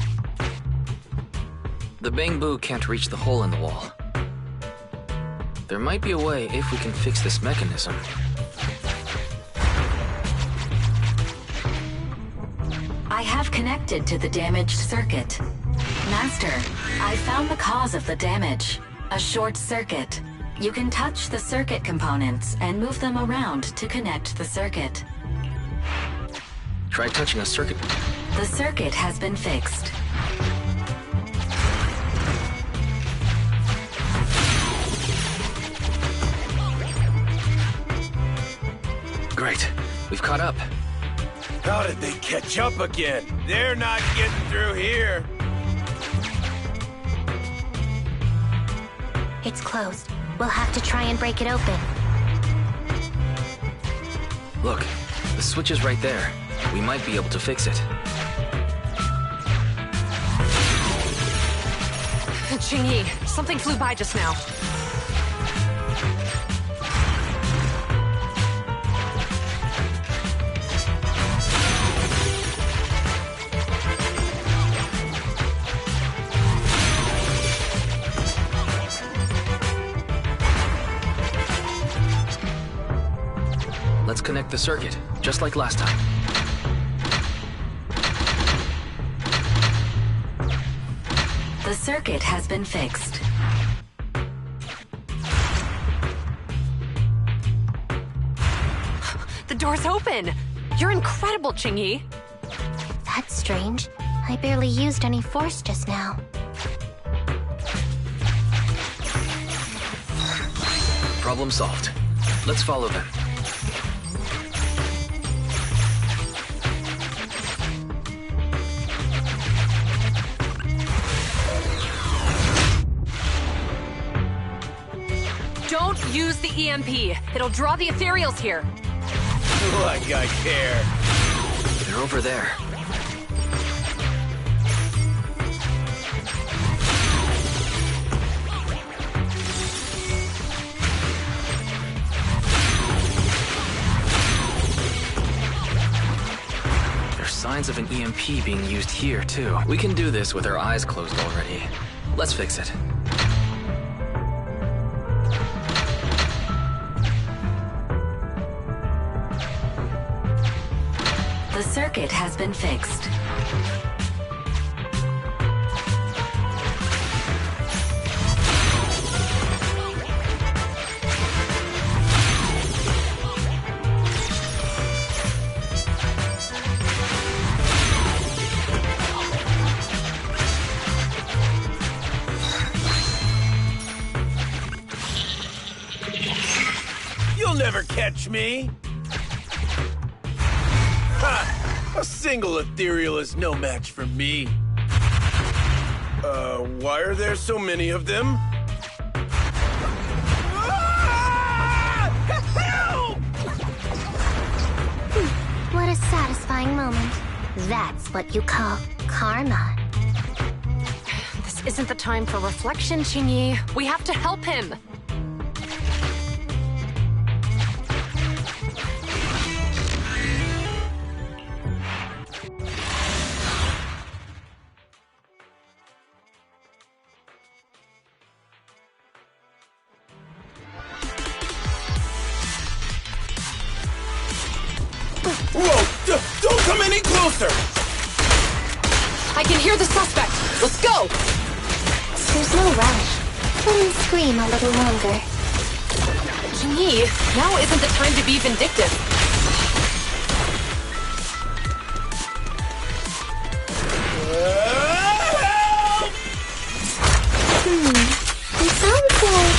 The Bangbu can't reach the hole in the wall. There might be a way if we can fix this mechanism.
I have connected to the damaged circuit. Master, I found the cause of the damage. A short circuit. You can touch the circuit components and move them around to connect the circuit.
Try touching a circuit.
The circuit has been fixed.
Great. We've caught up.
How did they catch up again? They're not getting through here.
It's closed. We'll have to try and break it open.
Look, the switch is right there. We might be able to fix it.
Chingy, something flew by just now.
Let's connect the circuit, just like last time.
The circuit has been fixed.
The door's open! You're incredible, Qingyi.
That's strange. I barely used any force just now.
Problem solved. Let's follow them.
Don't use the EMP. It'll draw the ethereals here.
Like I care.
They're over there. There's signs of an EMP being used here, too. We can do this with our eyes closed already. Let's fix it.
The circuit has been fixed.
You'll never catch me. Ha! A single ethereal is no match for me. Why are there so many of them? Help!
What a satisfying moment. That's what you call karma.
This isn't the time for reflection, Qingyi. We have to help him.
Whoa! Don't come any closer!
I can hear the suspect. Let's go!
There's no rush. Let him scream a little longer.
Qingyi, now isn't the time to be vindictive.
It sounds like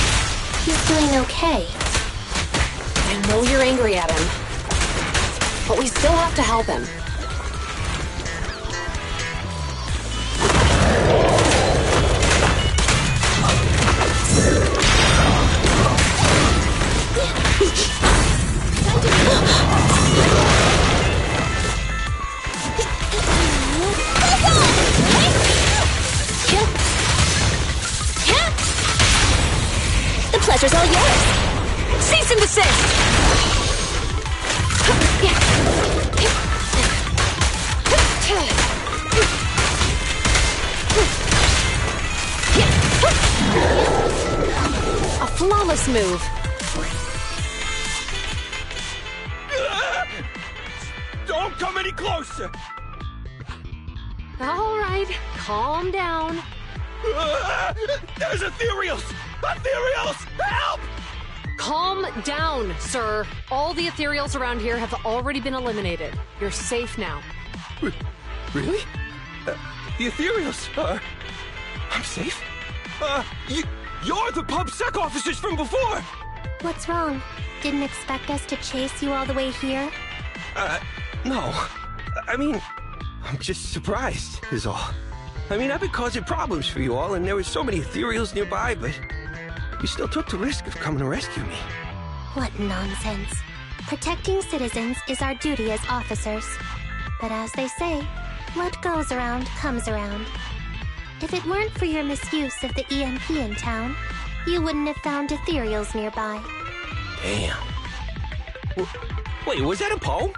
he's doing okay.
I know you're angry at him, but we still have to help him.
The pleasure's all yours.
Cease and desist! A flawless move.
Don't come any closer!
All right, calm down.
There's ethereals! Ethereals! Help!
Calm down, sir. All the ethereals around here have already been eliminated. You're safe now.
Really? The ethereals are... I'm safe? You're the PubSec officers from before!
What's wrong? Didn't expect us to chase you all the way here?
No. I mean, I'm just surprised, is all. I mean, I've been causing problems for you all, and there were so many ethereals nearby, but you still took the risk of coming to rescue me.
What nonsense. Protecting citizens is our duty as officers. But as they say, what goes around comes around. If it weren't for your misuse of the EMP in town, you wouldn't have found ethereals nearby.
Damn. Wait, was that a poem?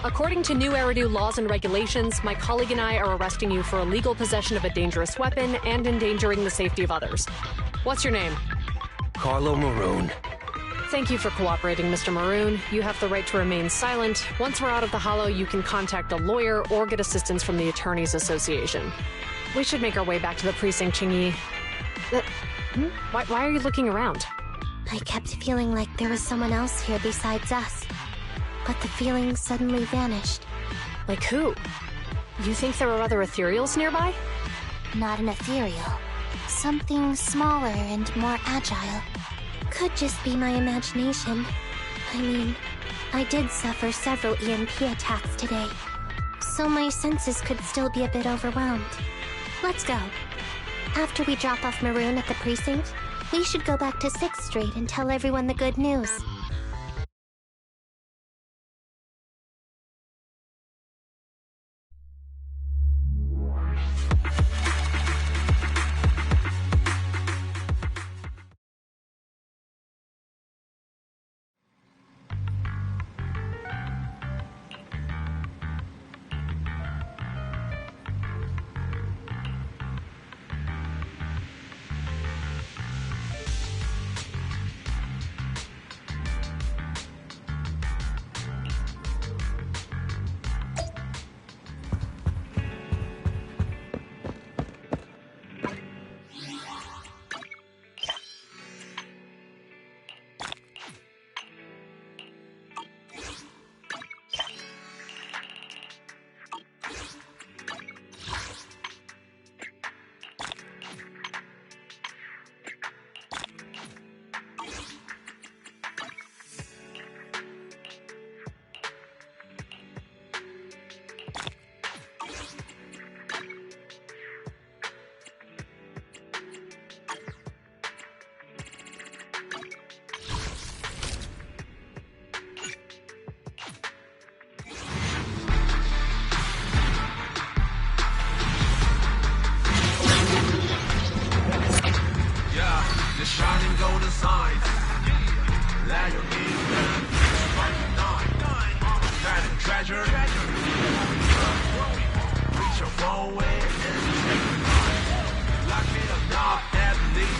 According to new Eridu laws and regulations, my colleague and I are arresting you for illegal possession of a dangerous weapon and endangering the safety of others. What's your name?
Carlo Maroon.
Thank you for cooperating, Mr. Maroon. You have the right to remain silent. Once we're out of the hollow, you can contact a lawyer or get assistance from the Attorneys Association. We should make our way back to the precinct, Qingyi. Why are you looking around?
I kept feeling like there was someone else here besides us. But the feeling suddenly vanished.
Like who? You think there are other ethereals nearby?
Not an ethereal. Something smaller and more agile. Could just be my imagination. I mean, I did suffer several EMP attacks today. So my senses could still be a bit overwhelmed. Let's go. After we drop off Maroon at the precinct, we should go back to 6th Street and tell everyone the good news.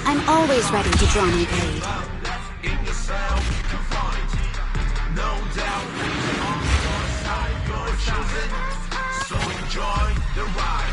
I'm always ready to draw my blade.
So enjoy the ride.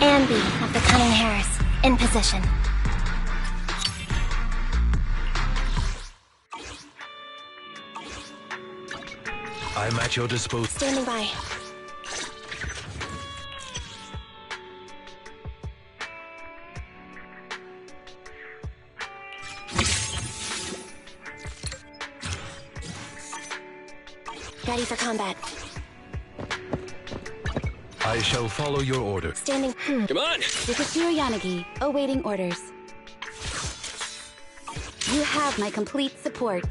Anby of the Cunning Hares, in position.
I'm at your disposal.
Standing by. Ready for combat.
I shall follow your order.
Standing.
Come on!
Dikasura Yanagi, awaiting orders. You have my complete support.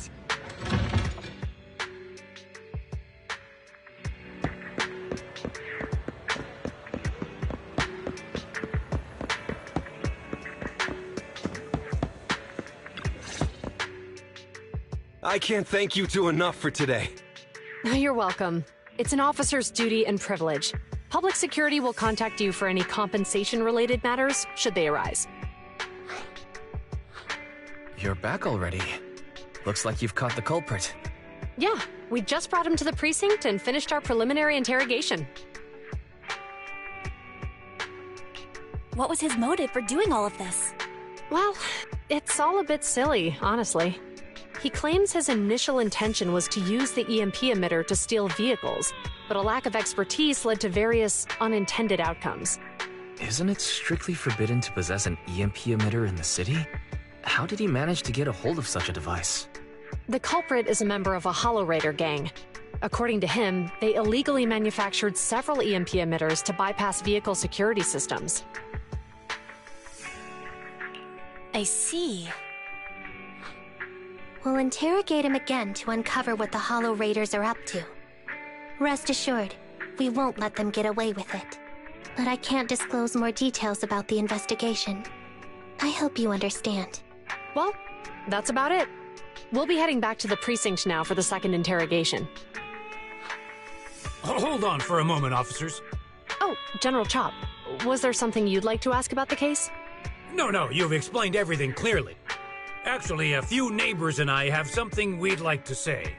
I can't thank you two enough for today.
You're welcome. It's an officer's duty and privilege. Public security will contact you for any compensation-related matters, should they arise.
You're back already. Looks like you've caught the culprit.
Yeah, we just brought him to the precinct and finished our preliminary interrogation.
What was his motive for doing all of this?
Well, it's all a bit silly, honestly. He claims his initial intention was to use the EMP emitter to steal vehicles, but a lack of expertise led to various unintended outcomes.
Isn't it strictly forbidden to possess an EMP emitter in the city? How did he manage to get a hold of such a device?
The culprit is a member of a Hollow Raider gang. According to him, they illegally manufactured several EMP emitters to bypass vehicle security systems.
I see.
We'll interrogate him again to uncover what the Hollow Raiders are up to. Rest assured, we won't let them get away with it. But I can't disclose more details about the investigation. I hope you understand.
Well, that's about it. We'll be heading back to the precinct now for the second interrogation.
Hold on for a moment, officers.
Oh, General Chop, was there something you'd like to ask about the case?
No, you've explained everything clearly. Actually, a few neighbors and I have something we'd like to say.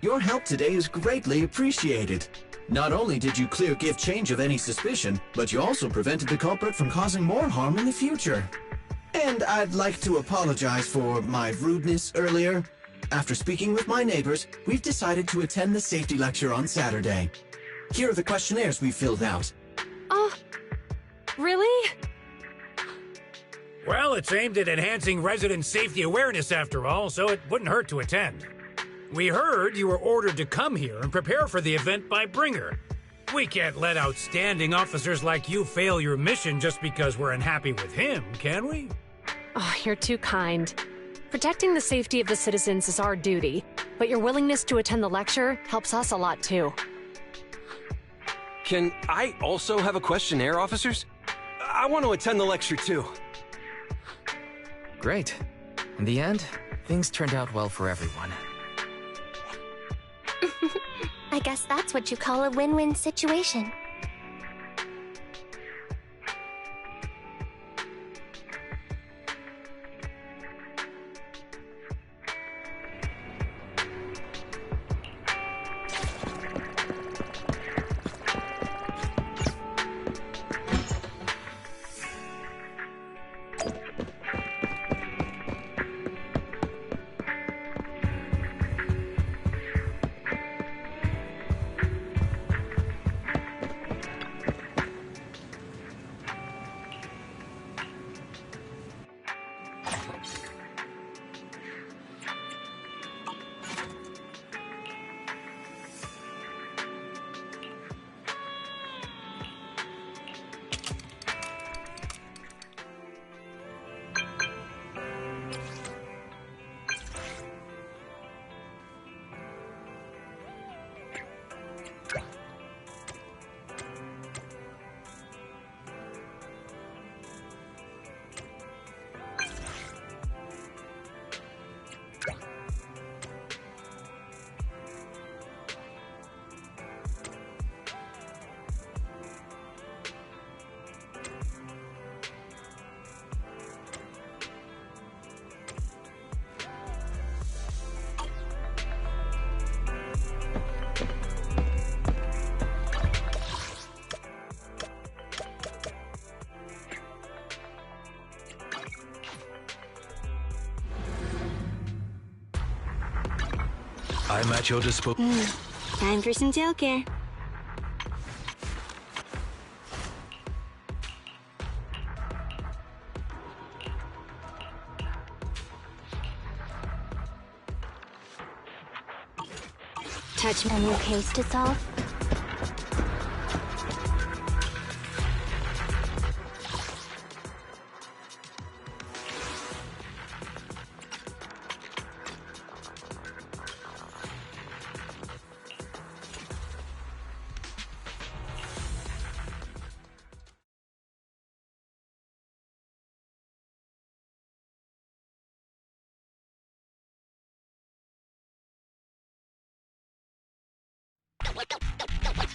Your help today is greatly appreciated. Not only did you clear Gift Change of any suspicion, but you also prevented the culprit from causing more harm in the future. And I'd like to apologize for my rudeness earlier. After speaking with my neighbors, we've decided to attend the safety lecture on Saturday. Here are the questionnaires we filled out.
Oh, really?
Well, it's aimed at enhancing resident safety awareness after all, so it wouldn't hurt to attend. We heard you were ordered to come here and prepare for the event by Bringer. We can't let outstanding officers like you fail your mission just because we're unhappy with him, can we?
Oh, you're too kind. Protecting the safety of the citizens is our duty, but your willingness to attend the lecture helps us a lot too.
Can I also have a questionnaire, officers? I want to attend the lecture too.
Great. In the end, things turned out well for everyone.
I guess that's what you call a win-win situation.
I'm at your disposal.
Time for some jail care.
Touch a new case to solve?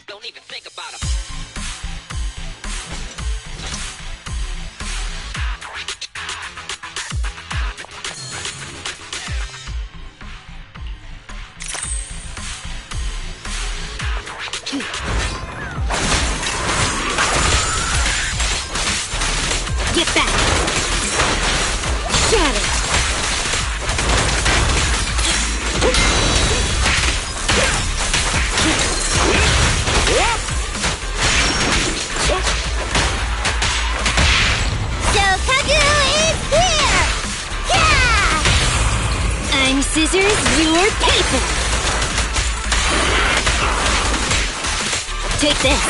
Don't even think about it.
Get back! Shatter! Scissors, your paper! Take this!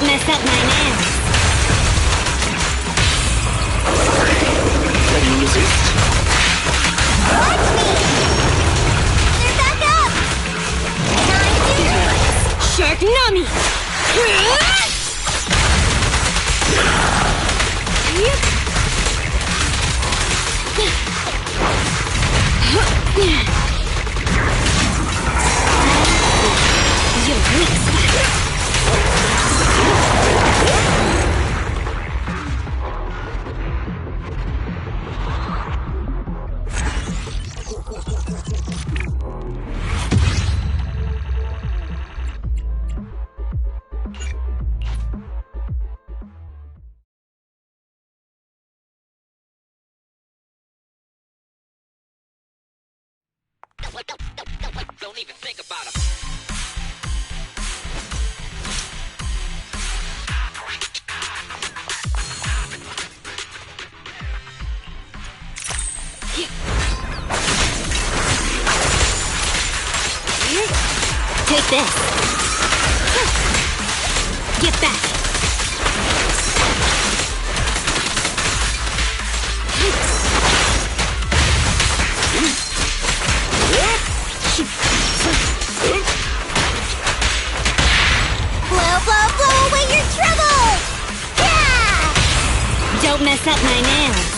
Don't mess up my nails.
Can you resist?
Watch me! They're back up!
Shark Nami! You're weak.
Don't even think about it.
Take this. Get back.
Blow away your trouble! Yeah!
Don't mess up my nails.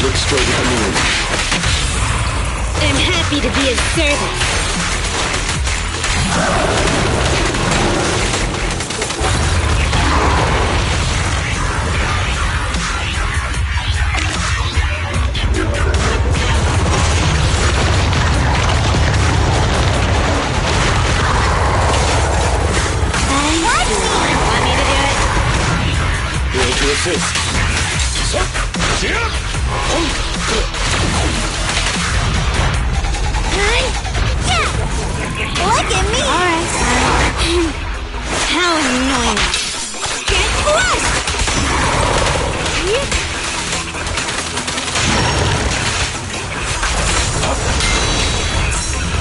Look straight at the moon.
I'm happy to be of service.
Want me to do it?
Here to assist.
Look at me!
Alright. How annoying.
Get crushed!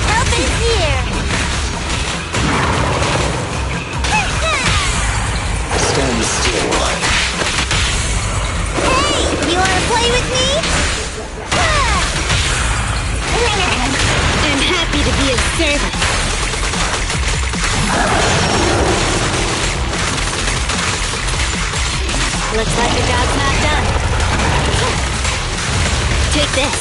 Help is here!
Stand still.
Hey! You wanna play with me?
I'm happy to be of service. Looks like the job's not done. Take this.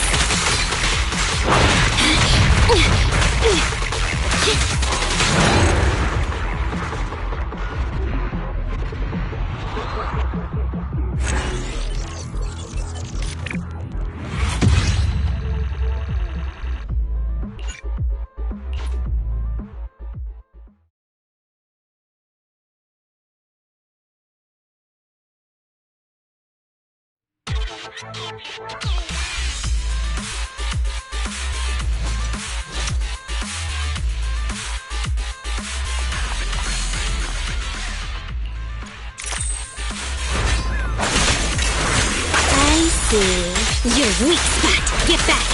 I see. Your weak spot. Get back.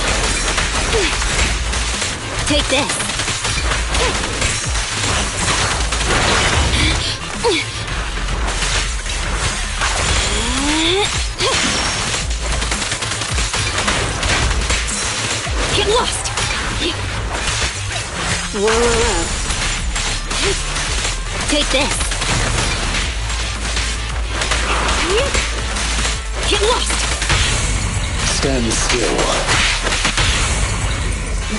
Take this. Get lost. Whoa. Take this. Get lost.
Stand still.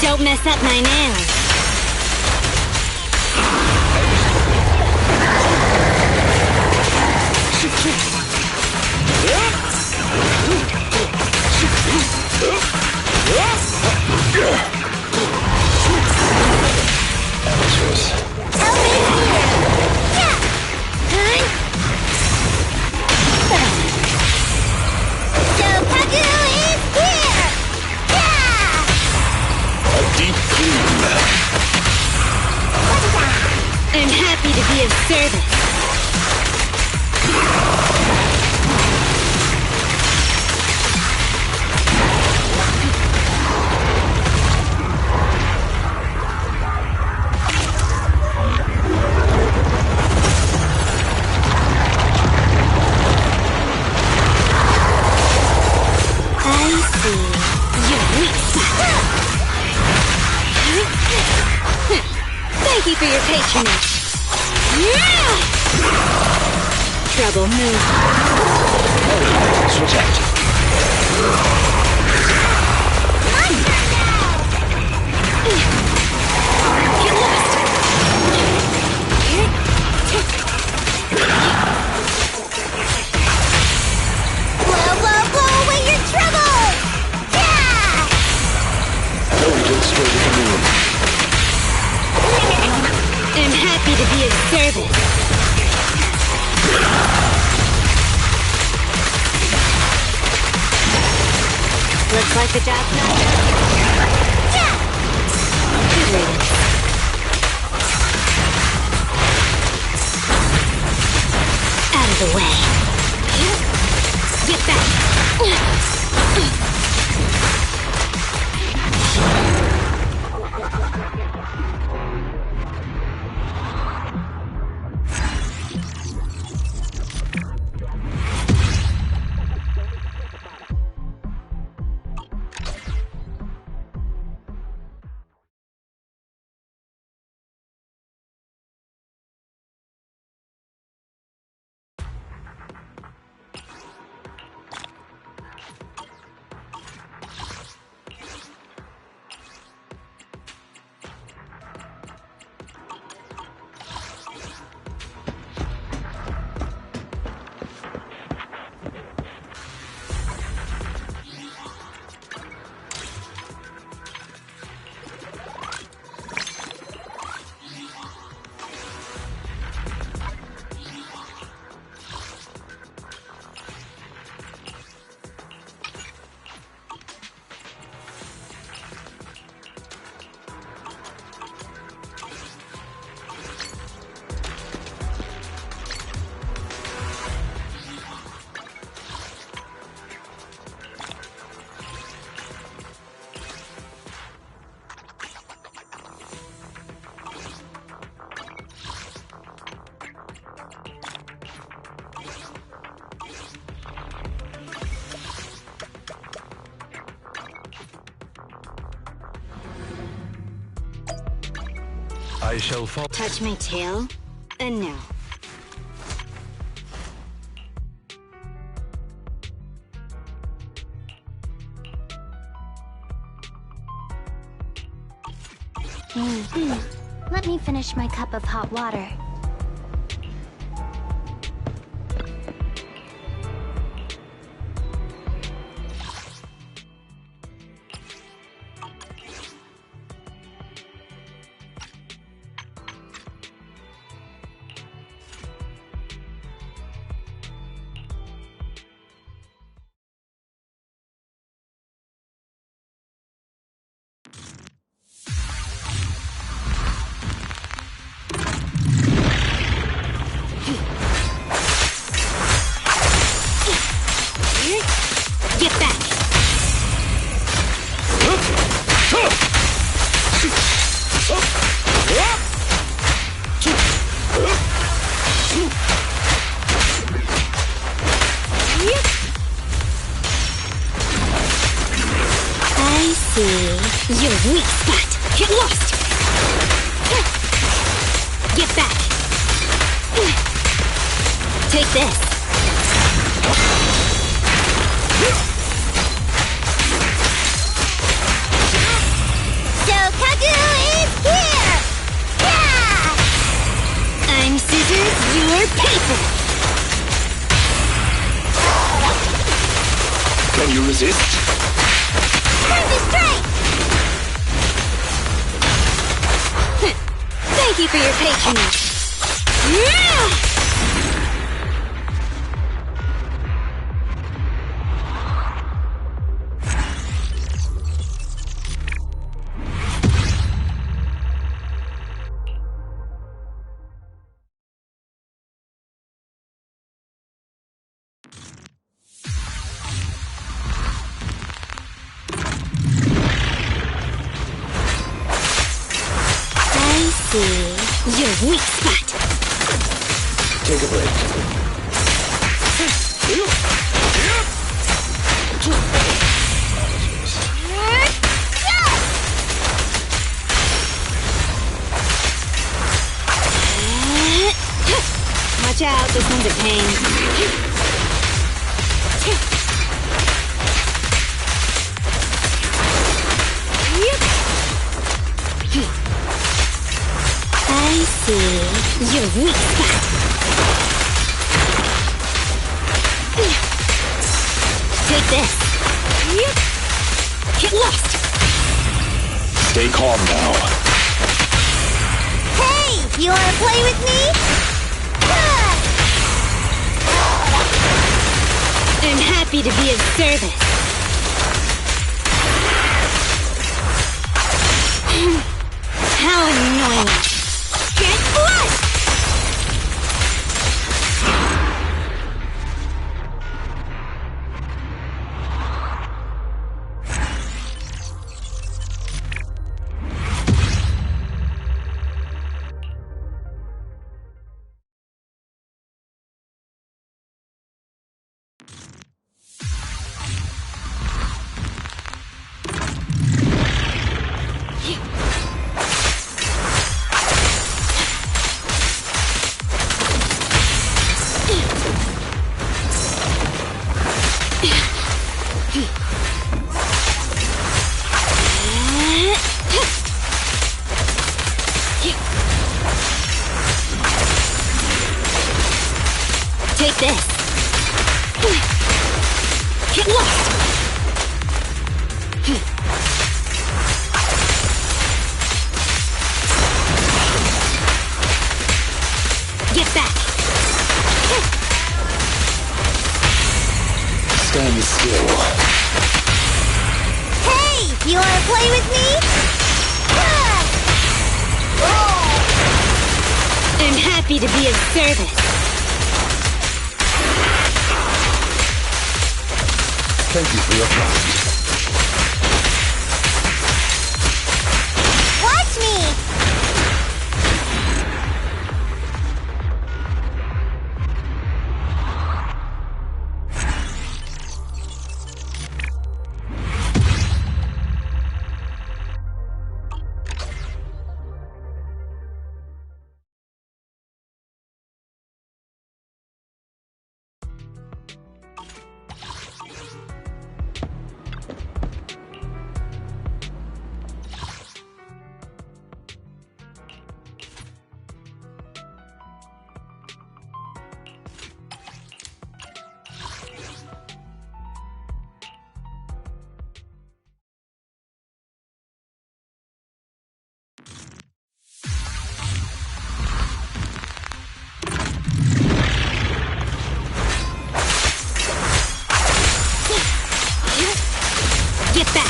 Don't mess up my nails.
Amateurs.
Help is
be of service.
Thank you for your patronage.
Trouble move.
Protect.
Get lost.
Blow away your trouble! Yeah!
No one destroy the moon.
I'm happy to be of service.
Looks like the job's not done.
Good riddance. Out of the way. Get back.
I shall fall.
Touch my tail, and no.
Let me finish my cup of hot water.
Get back! I see. Your weak spot. Get lost! Get back! Take this. I'm scissors, you're paper!
Can you resist?
Time to strike!
Thank you for your patronage. see your weak spot.
Take a break.
Watch out, this one's a pain. I see your weak spot. Take this. Get lost.
Stay calm now.
Hey, you wanna play with me?
I'm happy to be of service. How annoying. Get flushed! Take this. Get lost. Get back.
Stand still.
Hey, you wanna play with me?
I'm happy to be of service.
Thank you for your trust.
Watch me!
Get back.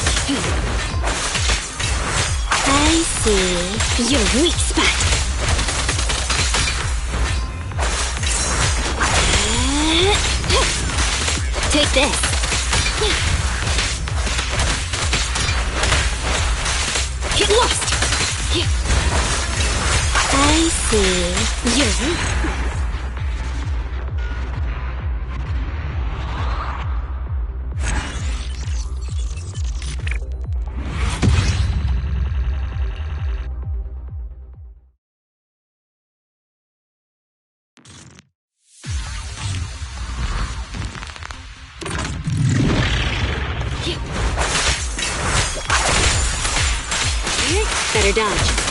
I see your weak spot. Take this. Get lost. I see your weak spot. Better dodge.